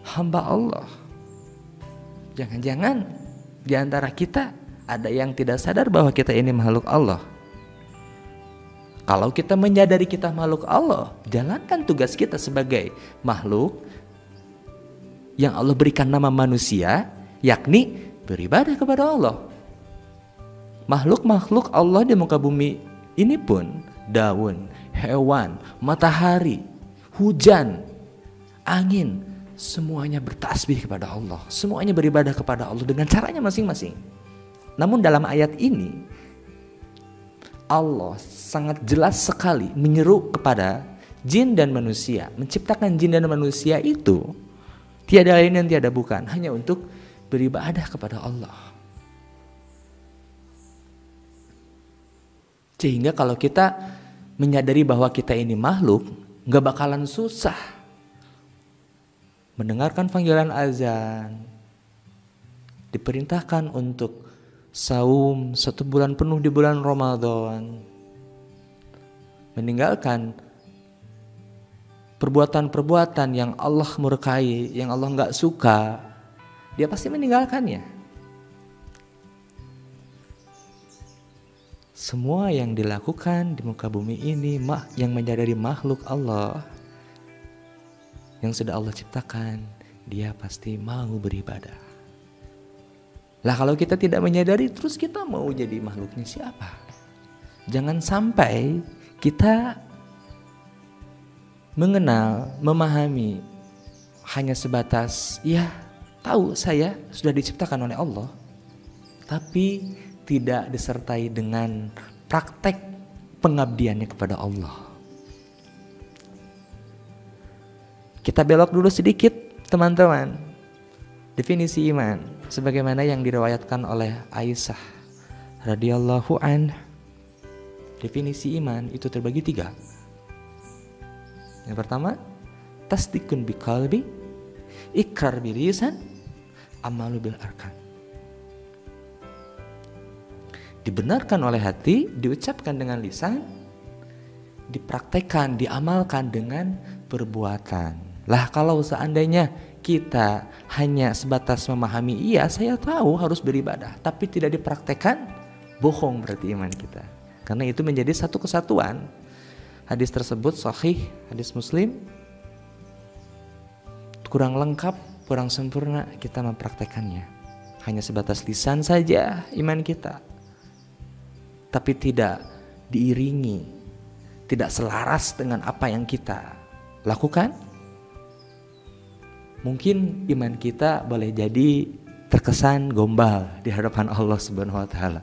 hamba Allah. Jangan-jangan di antara kita ada yang tidak sadar bahwa kita ini makhluk Allah. Kalau kita menyadari kita makhluk Allah, jalankan tugas kita sebagai makhluk yang Allah berikan nama manusia, yakni beribadah kepada Allah. Makhluk-makhluk Allah di muka bumi ini pun, daun, hewan, matahari, hujan, angin, semuanya bertasbih kepada Allah, semuanya beribadah kepada Allah dengan caranya masing-masing. Namun dalam ayat ini Allah sangat jelas sekali menyeru kepada jin dan manusia. Menciptakan jin dan manusia itu tiada lain dan tiada bukan, hanya untuk beribadah kepada Allah. Sehingga kalau kita menyadari bahwa kita ini makhluk, gak bakalan susah mendengarkan panggilan azan, diperintahkan untuk saum 1 bulan penuh di bulan Ramadan, meninggalkan perbuatan-perbuatan yang Allah murkai, yang Allah gak suka, dia pasti meninggalkannya. Semua yang dilakukan di muka bumi ini yang menyadari makhluk Allah yang sudah Allah ciptakan, dia pasti mau beribadah. Lah kalau kita tidak menyadari, terus kita mau jadi makhluknya siapa? Jangan sampai kita mengenal, memahami hanya sebatas ya tahu saya sudah diciptakan oleh Allah, tapi tidak disertai dengan praktek pengabdiannya kepada Allah. Kita belok dulu sedikit teman-teman. Definisi iman sebagaimana yang diriwayatkan oleh Aisyah radhiyallahu anha. Definisi iman itu terbagi 3. Yang pertama, tasdikun biqalbi, ikrar bilisan, amalu bil arkan. Dibenarkan oleh hati, diucapkan dengan lisan, dipraktekkan, diamalkan dengan perbuatan. Lah kalau seandainya kita hanya sebatas memahami, iya saya tahu harus beribadah, tapi tidak dipraktekkan, bohong berarti iman kita. Karena itu menjadi satu kesatuan. Hadis tersebut sahih, hadis Muslim. Kurang lengkap, kurang sempurna kita mempraktekannya. Hanya sebatas lisan saja iman kita, tapi tidak diiringi, tidak selaras dengan apa yang kita lakukan. Mungkin iman kita boleh jadi terkesan gombal di hadapan Allah Subhanahu wa taala.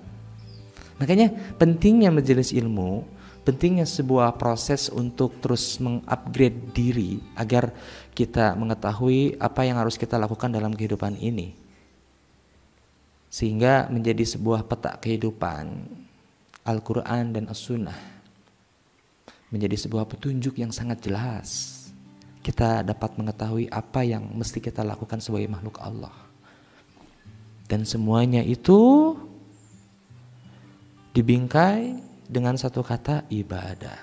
Makanya pentingnya majelis ilmu, pentingnya sebuah proses untuk terus mengupgrade diri agar kita mengetahui apa yang harus kita lakukan dalam kehidupan ini. Sehingga menjadi sebuah peta kehidupan, Al-Quran dan As-Sunnah menjadi sebuah petunjuk yang sangat jelas. Kita dapat mengetahui apa yang mesti kita lakukan sebagai makhluk Allah. Dan semuanya itu dibingkai dengan satu kata, ibadah.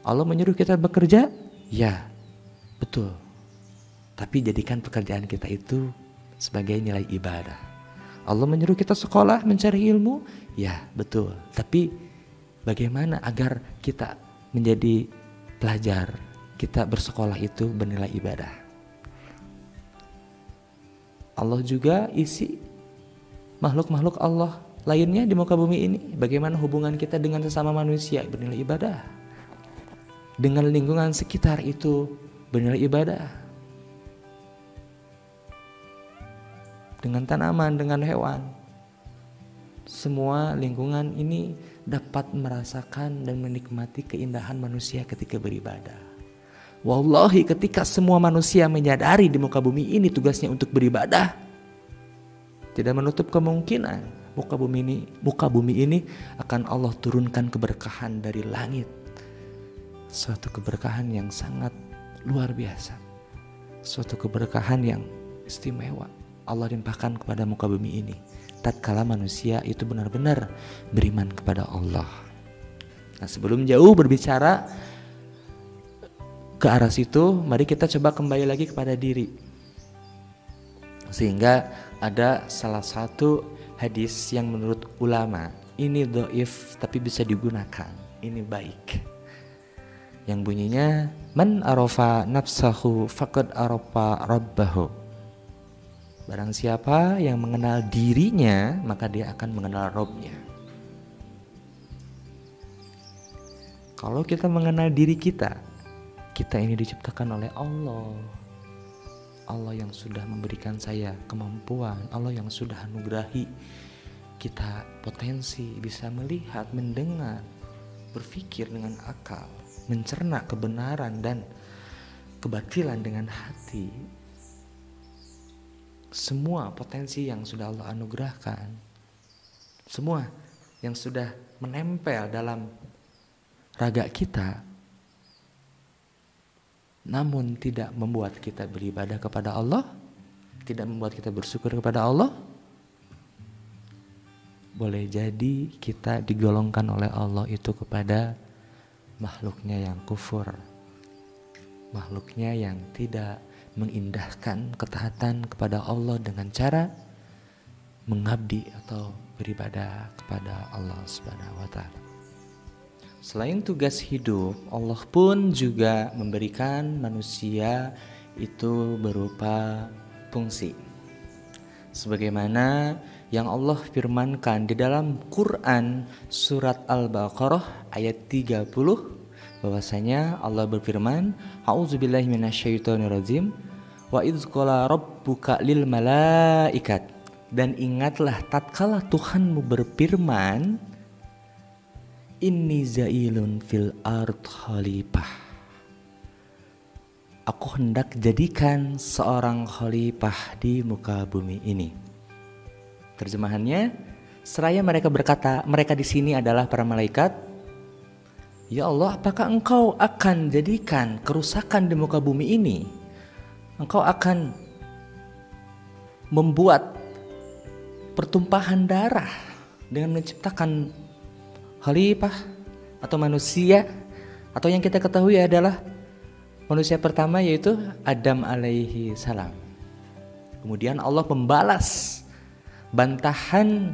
Allah menyuruh kita bekerja? Ya, betul. Tapi jadikan pekerjaan kita itu sebagai nilai ibadah. Allah menyuruh kita sekolah, mencari ilmu? Ya, betul. Tapi bagaimana agar kita menjadi pelajar, kita bersekolah itu bernilai ibadah? Allah juga isi makhluk-makhluk Allah lainnya di muka bumi ini. Bagaimana hubungan kita dengan sesama manusia? Bernilai ibadah. Dengan lingkungan sekitar itu bernilai ibadah. Dengan tanaman, dengan hewan. Semua lingkungan ini dapat merasakan dan menikmati keindahan manusia ketika beribadah. Wallahi, ketika semua manusia menyadari di muka bumi ini tugasnya untuk beribadah, tidak menutup kemungkinan muka bumi ini akan Allah turunkan keberkahan dari langit. Suatu keberkahan yang sangat luar biasa. Suatu keberkahan yang istimewa Allah limpahkan kepada muka bumi ini tatkala manusia itu benar-benar beriman kepada Allah. Nah, sebelum jauh berbicara ke arah situ, mari kita coba kembali lagi kepada diri. Sehingga ada salah satu hadis yang menurut ulama ini dhaif tapi bisa digunakan, ini baik. Yang bunyinya man arafa nafsahu faqad arafa rabbahu. Barang siapa yang mengenal dirinya, maka dia akan mengenal Rabb-nya. Kalau kita mengenal diri kita, kita ini diciptakan oleh Allah. Allah yang sudah memberikan saya kemampuan, Allah yang sudah anugerahi kita potensi bisa melihat, mendengar, berpikir dengan akal, mencerna kebenaran dan kebatilan dengan hati. Semua potensi yang sudah Allah anugerahkan, semua yang sudah menempel dalam raga kita, namun tidak membuat kita beribadah kepada Allah, tidak membuat kita bersyukur kepada Allah, boleh jadi kita digolongkan oleh Allah itu kepada makhluknya yang kufur, makhluknya yang tidak mengindahkan ketaatan kepada Allah dengan cara mengabdi atau beribadah kepada Allah Subhanahu wa taala. Selain tugas hidup, Allah pun juga memberikan manusia itu berupa fungsi. Sebagaimana yang Allah firmankan di dalam Quran surat Al-Baqarah ayat 30, bahwasanya Allah berfirman, A'udzubillahi minasyaitonirrajim, wa idz qala rabbuka lil malaikat, dan ingatlah tatkala Tuhanmu berfirman, inni zailun fil ard khalifah, aku hendak jadikan seorang khalifah di muka bumi ini. Terjemahannya, seraya mereka berkata, mereka di sini adalah para malaikat, ya Allah, apakah Engkau akan jadikan kerusakan di muka bumi ini? Engkau akan membuat pertumpahan darah dengan menciptakan khalifah atau manusia, atau yang kita ketahui adalah manusia pertama yaitu Adam alaihi salam. Kemudian Allah membalas bantahan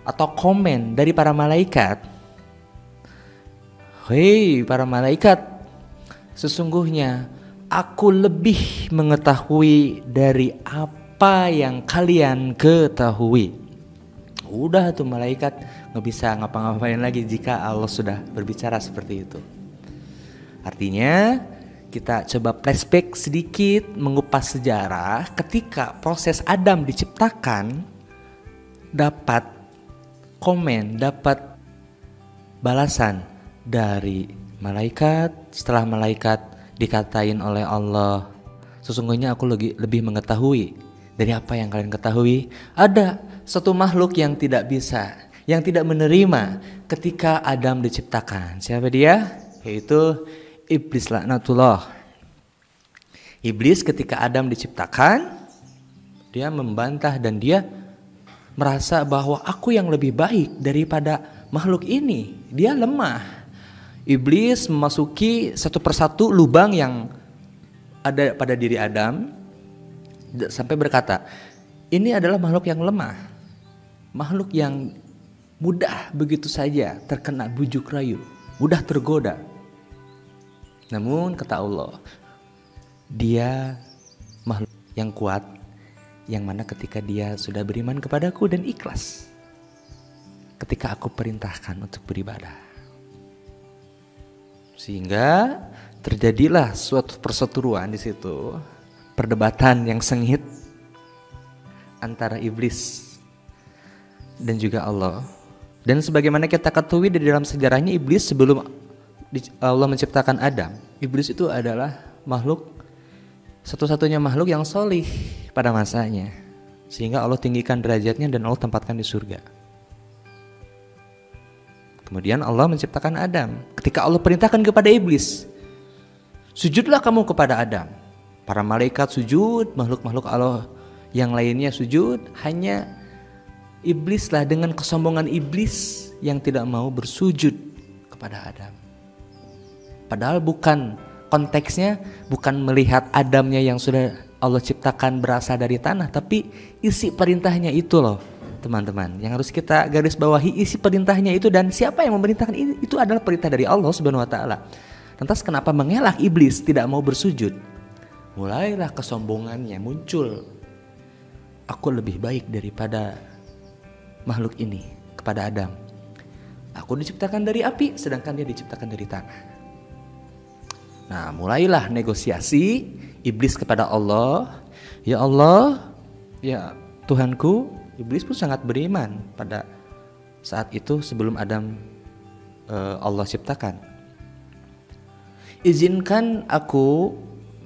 atau komen dari para malaikat. Hei para malaikat, sesungguhnya aku lebih mengetahui dari apa yang kalian ketahui. Udah tuh malaikat gak bisa ngapa-ngapain lagi jika Allah sudah berbicara seperti itu. Artinya kita coba flashback sedikit, mengupas sejarah. Ketika proses Adam diciptakan, dapat komen, dapat balasan dari malaikat. Setelah malaikat dikatain oleh Allah, sesungguhnya aku lebih mengetahui dari apa yang kalian ketahui. Ada satu makhluk yang tidak bisa, yang tidak menerima ketika Adam diciptakan. Siapa dia? Yaitu Iblis laknatullah. Iblis ketika Adam diciptakan, dia membantah dan dia merasa bahwa aku yang lebih baik daripada makhluk ini. Dia lemah. Iblis memasuki satu persatu lubang yang ada pada diri Adam sampai berkata, ini adalah makhluk yang lemah, makhluk yang mudah begitu saja terkena bujuk rayu, mudah tergoda. Namun kata Allah, dia makhluk yang kuat, yang mana ketika dia sudah beriman kepadaku dan ikhlas ketika aku perintahkan untuk beribadah. Sehingga terjadilah suatu perseteruan di situ, perdebatan yang sengit antara iblis dan juga Allah. Dan sebagaimana kita ketahui di dalam sejarahnya, iblis sebelum Allah menciptakan Adam, iblis itu adalah makhluk satu-satunya makhluk yang solih pada masanya, sehingga Allah tinggikan derajatnya dan Allah tempatkan di surga. Kemudian Allah menciptakan Adam. Ketika Allah perintahkan kepada iblis, sujudlah kamu kepada Adam. Para malaikat sujud, makhluk-makhluk Allah yang lainnya sujud, hanya iblislah dengan kesombongan iblis yang tidak mau bersujud kepada Adam. Padahal konteksnya bukan melihat Adamnya yang sudah Allah ciptakan berasal dari tanah, tapi isi perintahnya itu loh teman-teman, yang harus kita garis bawahi, isi perintahnya itu. Dan siapa yang memerintahkan itu adalah perintah dari Allah Subhanahu wa taala. Lantas kenapa mengelak iblis tidak mau bersujud? Mulailah kesombongannya muncul. Aku lebih baik daripada makhluk ini kepada Adam. Aku diciptakan dari api sedangkan dia diciptakan dari tanah. Nah, mulailah negosiasi iblis kepada Allah. Ya Allah, ya Tuhanku. Iblis pun sangat beriman pada saat itu sebelum Adam Allah ciptakan. Izinkan aku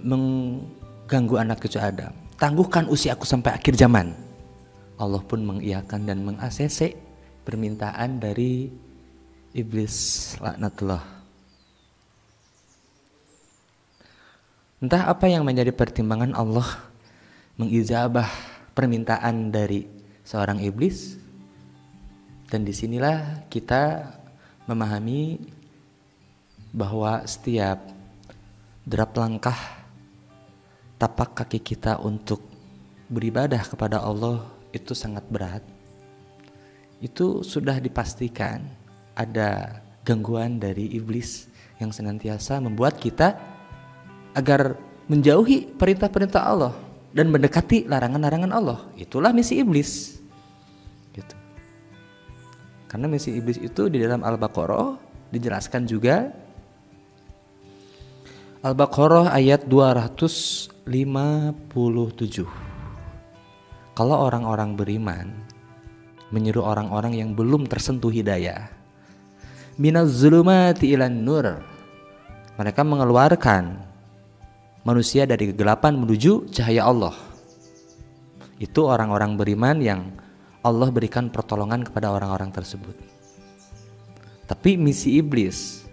mengganggu anak cucu Adam. Tangguhkan usia aku sampai akhir zaman. Allah pun mengiyakan dan meng-ACC permintaan dari iblis laknatullah. Entah apa yang menjadi pertimbangan Allah mengijabah permintaan dari seorang iblis. Dan disinilah kita memahami bahwa setiap derap langkah tapak kaki kita untuk beribadah kepada Allah itu sangat berat. Itu sudah dipastikan ada gangguan dari iblis yang senantiasa membuat kita agar menjauhi perintah-perintah Allah dan mendekati larangan-larangan Allah. Itulah misi iblis. Gitu. Karena misi iblis itu di dalam Al-Baqarah dijelaskan juga. Al-Baqarah ayat 257. Kalau orang-orang beriman menyeru orang-orang yang belum tersentuh hidayah, minaz zulumati ilan nur, mereka mengeluarkan manusia dari kegelapan menuju cahaya Allah. Itu orang-orang beriman yang Allah berikan pertolongan kepada orang-orang tersebut. Tapi misi iblis,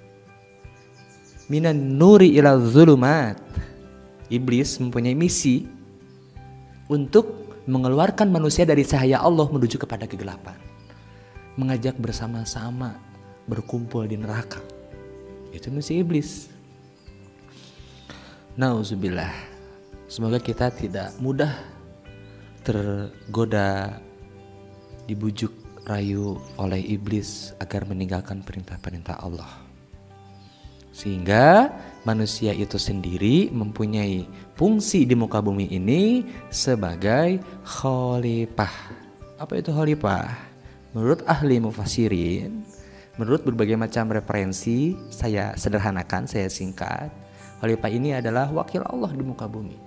minan nuri ila zulumat, iblis mempunyai misi untuk mengeluarkan manusia dari cahaya Allah menuju kepada kegelapan, mengajak bersama-sama berkumpul di neraka. Itu misi iblis. Nauzubillah. Semoga kita tidak mudah tergoda, dibujuk rayu oleh iblis agar meninggalkan perintah-perintah Allah. Sehingga manusia itu sendiri mempunyai fungsi di muka bumi ini sebagai khalifah. Apa itu khalifah? Menurut ahli mufassirin, menurut berbagai macam referensi, saya sederhanakan, saya singkat, khalifah ini adalah wakil Allah di muka bumi.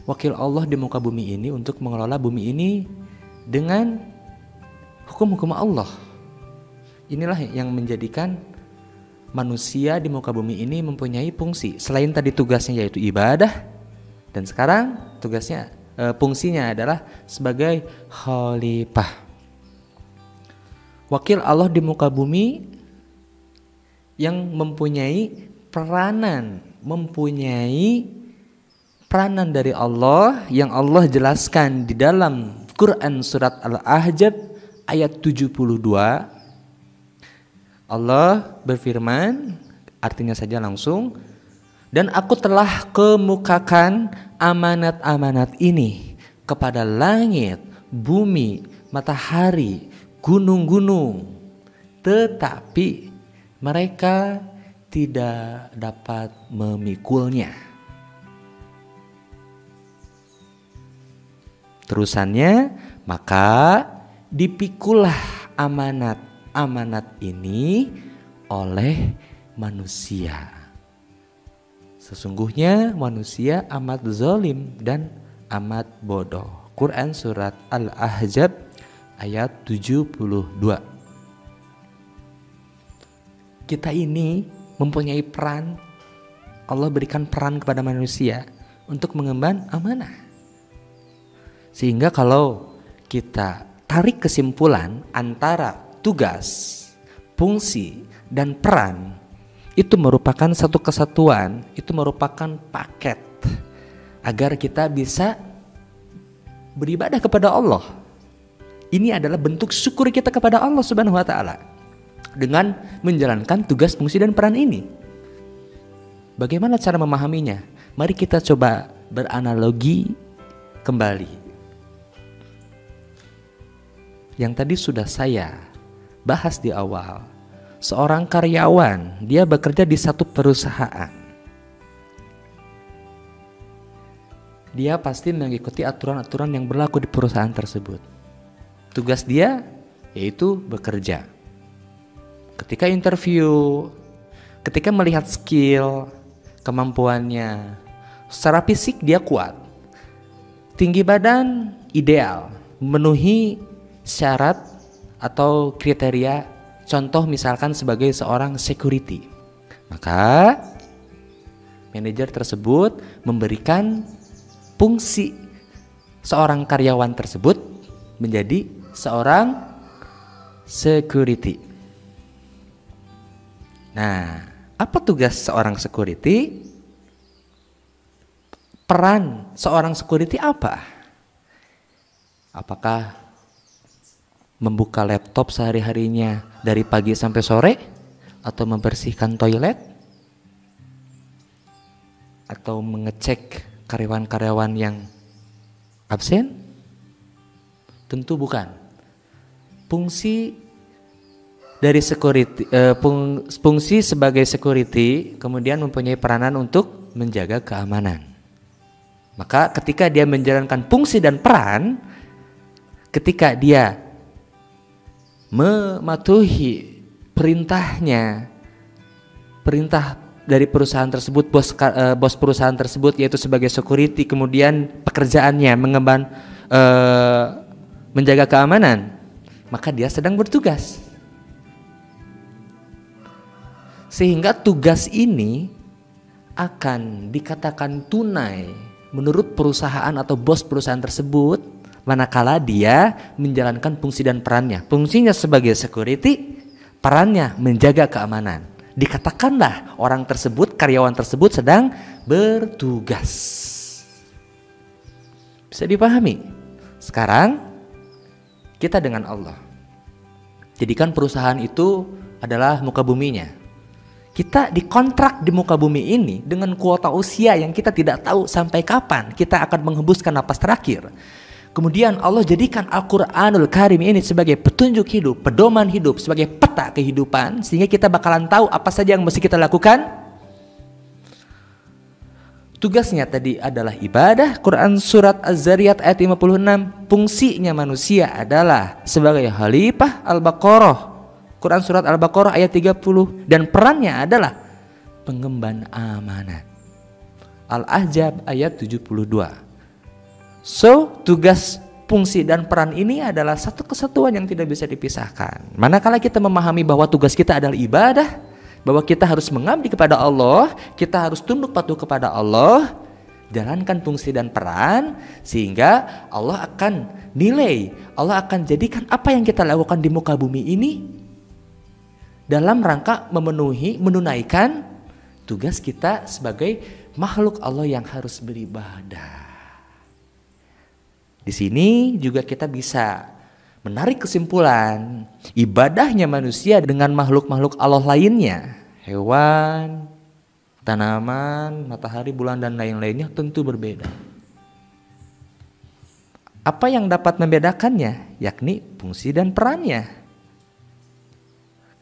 Wakil Allah di muka bumi ini untuk mengelola bumi ini dengan hukum-hukum Allah. Inilah yang menjadikan manusia di muka bumi ini mempunyai fungsi. Selain tadi tugasnya yaitu ibadah, dan sekarang tugasnya fungsinya adalah sebagai khalifah. Wakil Allah di muka bumi yang mempunyai peranan dari Allah yang Allah jelaskan di dalam Quran surat Al-Ahzab ayat 72. Allah berfirman, artinya saja langsung, dan aku telah kemukakan amanat-amanat ini kepada langit, bumi, matahari, gunung-gunung, tetapi mereka tidak dapat memikulnya. Terusannya, maka dipikulah amanat ini oleh manusia. Sesungguhnya manusia amat zalim dan amat bodoh. Quran surat Al-Ahzab ayat 72. Kita ini mempunyai peran, Allah berikan peran kepada manusia untuk mengemban amanah. Sehingga kalau kita tarik kesimpulan antara tugas, fungsi, dan peran, itu merupakan satu kesatuan, itu merupakan paket agar kita bisa beribadah kepada Allah. Ini adalah bentuk syukur kita kepada Allah Subhanahu wa taala dengan menjalankan tugas, fungsi, dan peran ini. Bagaimana cara memahaminya? Mari kita coba beranalogi kembali. Yang tadi sudah saya bahas di awal. Seorang karyawan, dia bekerja di satu perusahaan. Dia pasti mengikuti aturan-aturan yang berlaku di perusahaan tersebut. Tugas dia yaitu bekerja. Ketika interview, ketika melihat skill, kemampuannya, secara fisik dia kuat. Tinggi badan ideal, memenuhi syarat atau kriteria, contoh misalkan sebagai seorang security, maka manajer tersebut memberikan fungsi seorang karyawan tersebut menjadi seorang security. Nah, apa tugas seorang security? Peran seorang security apa? Apakah membuka laptop sehari-harinya dari pagi sampai sore, atau membersihkan toilet, atau mengecek karyawan-karyawan yang absen? Tentu bukan. Fungsi dari security, fungsi sebagai security kemudian mempunyai peranan untuk menjaga keamanan. Maka ketika dia menjalankan fungsi dan peran, ketika dia mematuhi perintah dari perusahaan tersebut, bos perusahaan tersebut yaitu sebagai security, kemudian pekerjaannya menjaga keamanan, maka dia sedang bertugas. Sehingga tugas ini akan dikatakan tunai menurut perusahaan atau bos perusahaan tersebut manakala dia menjalankan fungsi dan perannya. Fungsinya sebagai security, perannya menjaga keamanan. Dikatakanlah orang tersebut, karyawan tersebut sedang bertugas. Bisa dipahami? Sekarang kita dengan Allah. Jadikan perusahaan itu adalah muka buminya. Kita dikontrak di muka bumi ini dengan kuota usia yang kita tidak tahu sampai kapan kita akan menghembuskan napas terakhir. Kemudian Allah jadikan Al-Quranul Karim ini sebagai petunjuk hidup, pedoman hidup, sebagai peta kehidupan, sehingga kita bakalan tahu apa saja yang mesti kita lakukan. Tugasnya tadi adalah ibadah. Quran surat Az-Zariyat ayat 56. Fungsinya manusia adalah sebagai khalifah. Al-Baqarah, Quran surat Al-Baqarah ayat 30. Dan perannya adalah pengemban amanat. Al-Ahzab ayat 72. So, tugas, fungsi, dan peran ini adalah satu kesatuan yang tidak bisa dipisahkan. Manakala kita memahami bahwa tugas kita adalah ibadah, bahwa kita harus mengabdi kepada Allah, kita harus tunduk patuh kepada Allah, jalankan fungsi dan peran, sehingga Allah akan nilai, Allah akan jadikan apa yang kita lakukan di muka bumi ini dalam rangka menunaikan tugas kita sebagai makhluk Allah yang harus beribadah. Di sini juga kita bisa menarik kesimpulan ibadahnya manusia dengan makhluk-makhluk Allah lainnya, hewan, tanaman, matahari, bulan, dan lain-lainnya tentu berbeda. Apa yang dapat membedakannya? Yakni fungsi dan perannya.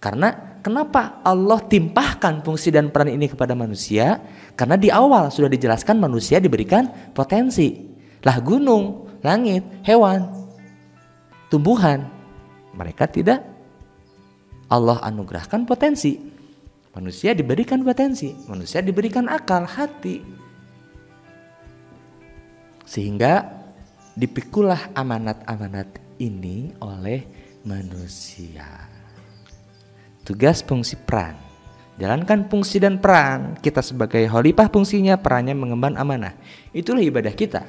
Karena kenapa Allah timpahkan fungsi dan peran ini kepada manusia? Karena di awal sudah dijelaskan manusia diberikan potensi. Lah gunung langit, hewan, tumbuhan. Mereka tidak. Allah anugerahkan potensi. Manusia diberikan potensi, manusia diberikan akal, hati. Sehingga dipikulah amanat-amanat ini oleh manusia. Tugas, fungsi, peran. Jalankan fungsi dan peran. Kita sebagai khalifah fungsinya, perannya mengemban amanah. Itulah ibadah kita.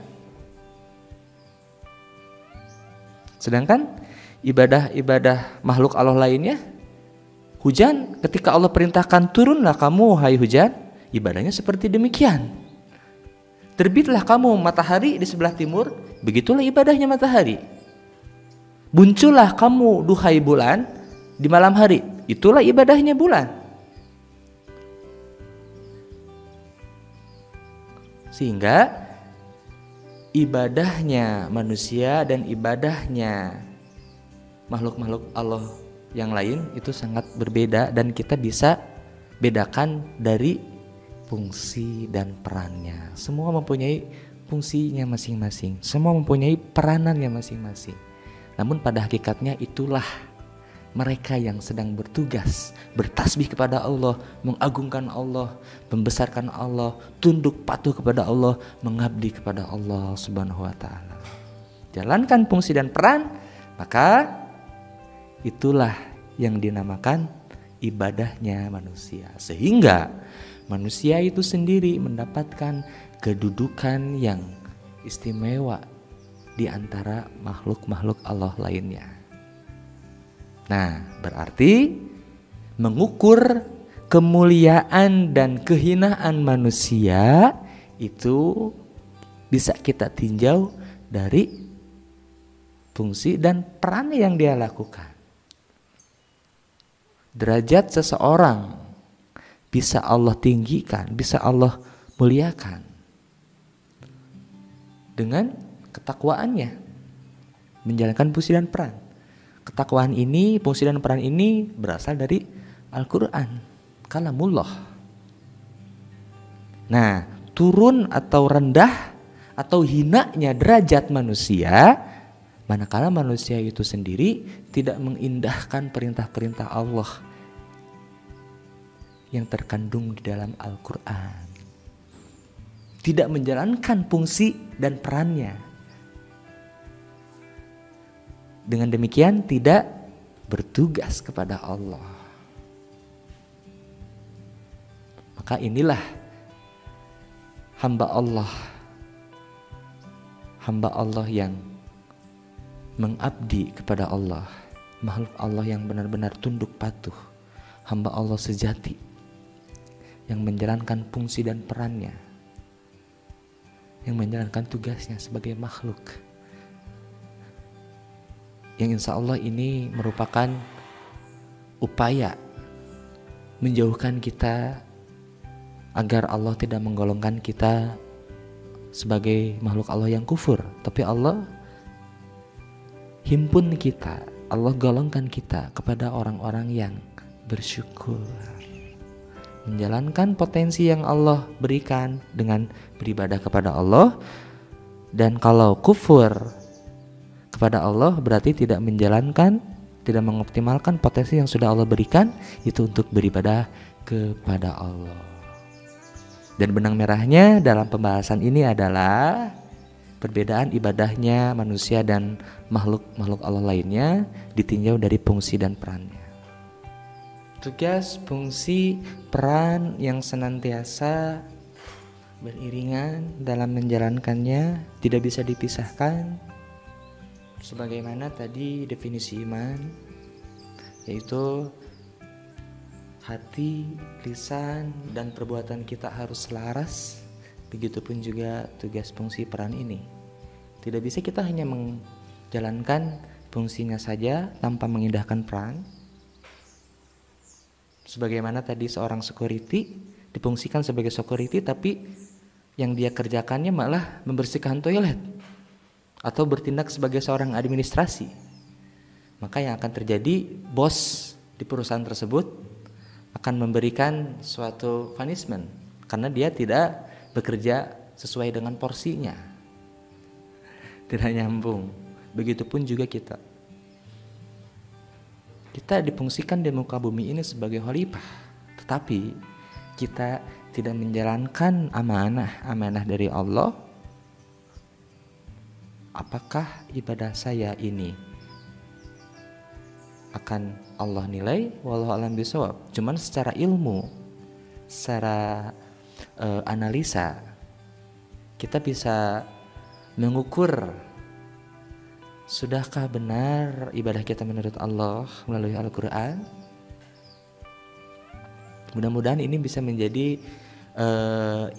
Sedangkan ibadah-ibadah makhluk Allah lainnya, hujan, ketika Allah perintahkan turunlah kamu hai hujan, ibadahnya seperti demikian. Terbitlah kamu matahari di sebelah timur, begitulah ibadahnya matahari. Muncullah kamu duhai bulan di malam hari, itulah ibadahnya bulan. Sehingga ibadahnya manusia dan ibadahnya makhluk-makhluk Allah yang lain itu sangat berbeda, dan kita bisa bedakan dari fungsi dan perannya. Semua mempunyai fungsinya masing-masing, semua mempunyai peranannya masing-masing. Namun pada hakikatnya itulah mereka yang sedang bertugas, bertasbih kepada Allah, mengagungkan Allah, membesarkan Allah, tunduk patuh kepada Allah, mengabdi kepada Allah Subhanahu wa taala. Jalankan fungsi dan peran, maka itulah yang dinamakan ibadahnya manusia. Sehingga manusia itu sendiri mendapatkan kedudukan yang istimewa di antara makhluk-makhluk Allah lainnya. Nah, berarti mengukur kemuliaan dan kehinaan manusia itu bisa kita tinjau dari fungsi dan peran yang dia lakukan. Derajat seseorang bisa Allah tinggikan, bisa Allah muliakan dengan ketakwaannya, menjalankan fungsi dan peran. Ketakwaan ini, fungsi dan peran ini berasal dari Al-Quran, kalamullah. Nah, turun atau rendah atau hinanya derajat manusia manakala manusia itu sendiri tidak mengindahkan perintah-perintah Allah yang terkandung di dalam Al-Quran, tidak menjalankan fungsi dan perannya. Dengan demikian tidak bertugas kepada Allah. Maka inilah hamba Allah yang mengabdi kepada Allah, makhluk Allah yang benar-benar tunduk patuh, hamba Allah sejati yang menjalankan fungsi dan perannya, yang menjalankan tugasnya sebagai makhluk, yang insya Allah ini merupakan upaya menjauhkan kita agar Allah tidak menggolongkan kita sebagai makhluk Allah yang kufur, tapi Allah himpun kita, Allah golongkan kita kepada orang-orang yang bersyukur, menjalankan potensi yang Allah berikan dengan beribadah kepada Allah. Dan kalau kufur kepada Allah berarti tidak menjalankan, tidak mengoptimalkan potensi yang sudah Allah berikan itu untuk beribadah kepada Allah. Dan benang merahnya dalam pembahasan ini adalah perbedaan ibadahnya manusia dan makhluk-makhluk Allah lainnya ditinjau dari fungsi dan perannya. Tugas, fungsi, peran yang senantiasa beriringan dalam menjalankannya tidak bisa dipisahkan. Sebagaimana tadi definisi iman, yaitu hati, lisan, dan perbuatan kita harus selaras. Begitupun juga tugas fungsi peran ini. Tidak bisa kita hanya menjalankan fungsinya saja tanpa mengindahkan peran. Sebagaimana tadi seorang security difungsikan sebagai security, tapi yang dia kerjakannya malah membersihkan toilet atau bertindak sebagai seorang administrasi. Maka yang akan terjadi, bos di perusahaan tersebut akan memberikan suatu punishment karena dia tidak bekerja sesuai dengan porsinya. tidak nyambung. Begitupun juga kita. Kita difungsikan di muka bumi ini sebagai khalifah, tetapi kita tidak menjalankan amanah dari Allah. Apakah ibadah saya ini akan Allah nilai? Wallahu a'lam bishawab. Cuman secara ilmu, secara analisa, kita bisa mengukur sudahkah benar ibadah kita menurut Allah melalui Al-Quran. Mudah-mudahan ini bisa menjadi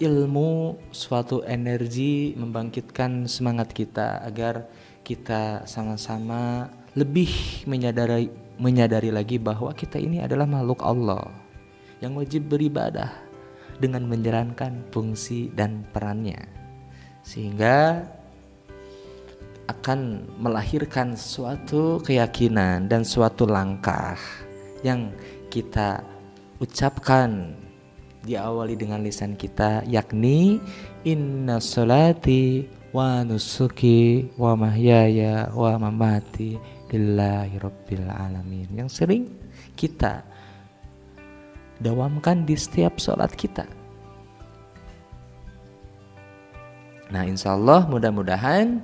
ilmu, suatu energi membangkitkan semangat kita agar kita sama-sama lebih menyadari lagi bahwa kita ini adalah makhluk Allah yang wajib beribadah dengan menjalankan fungsi dan perannya, sehingga akan melahirkan suatu keyakinan dan suatu langkah yang kita ucapkan diawali dengan lisan kita, yakni inna sholati wa nusuki wa mahyaya wa mamati lillahi rabbil alamin, yang sering kita dawamkan di setiap sholat kita. Nah, insyaallah mudah-mudahan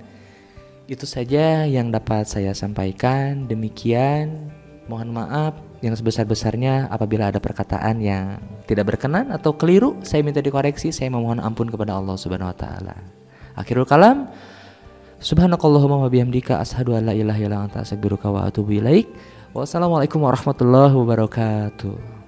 itu saja yang dapat saya sampaikan. Demikian, mohon maaf yang sebesar-besarnya apabila ada perkataan yang tidak berkenan atau keliru, saya minta dikoreksi. Saya memohon ampun kepada Allah Subhanahu wa taala. Akhirul kalam, subhanakallahumma wa bihamdika asyhadu an la ilaha illa anta astaghfiruka wa atubu ilaik. Wassalamualaikum warahmatullahi wabarakatuh.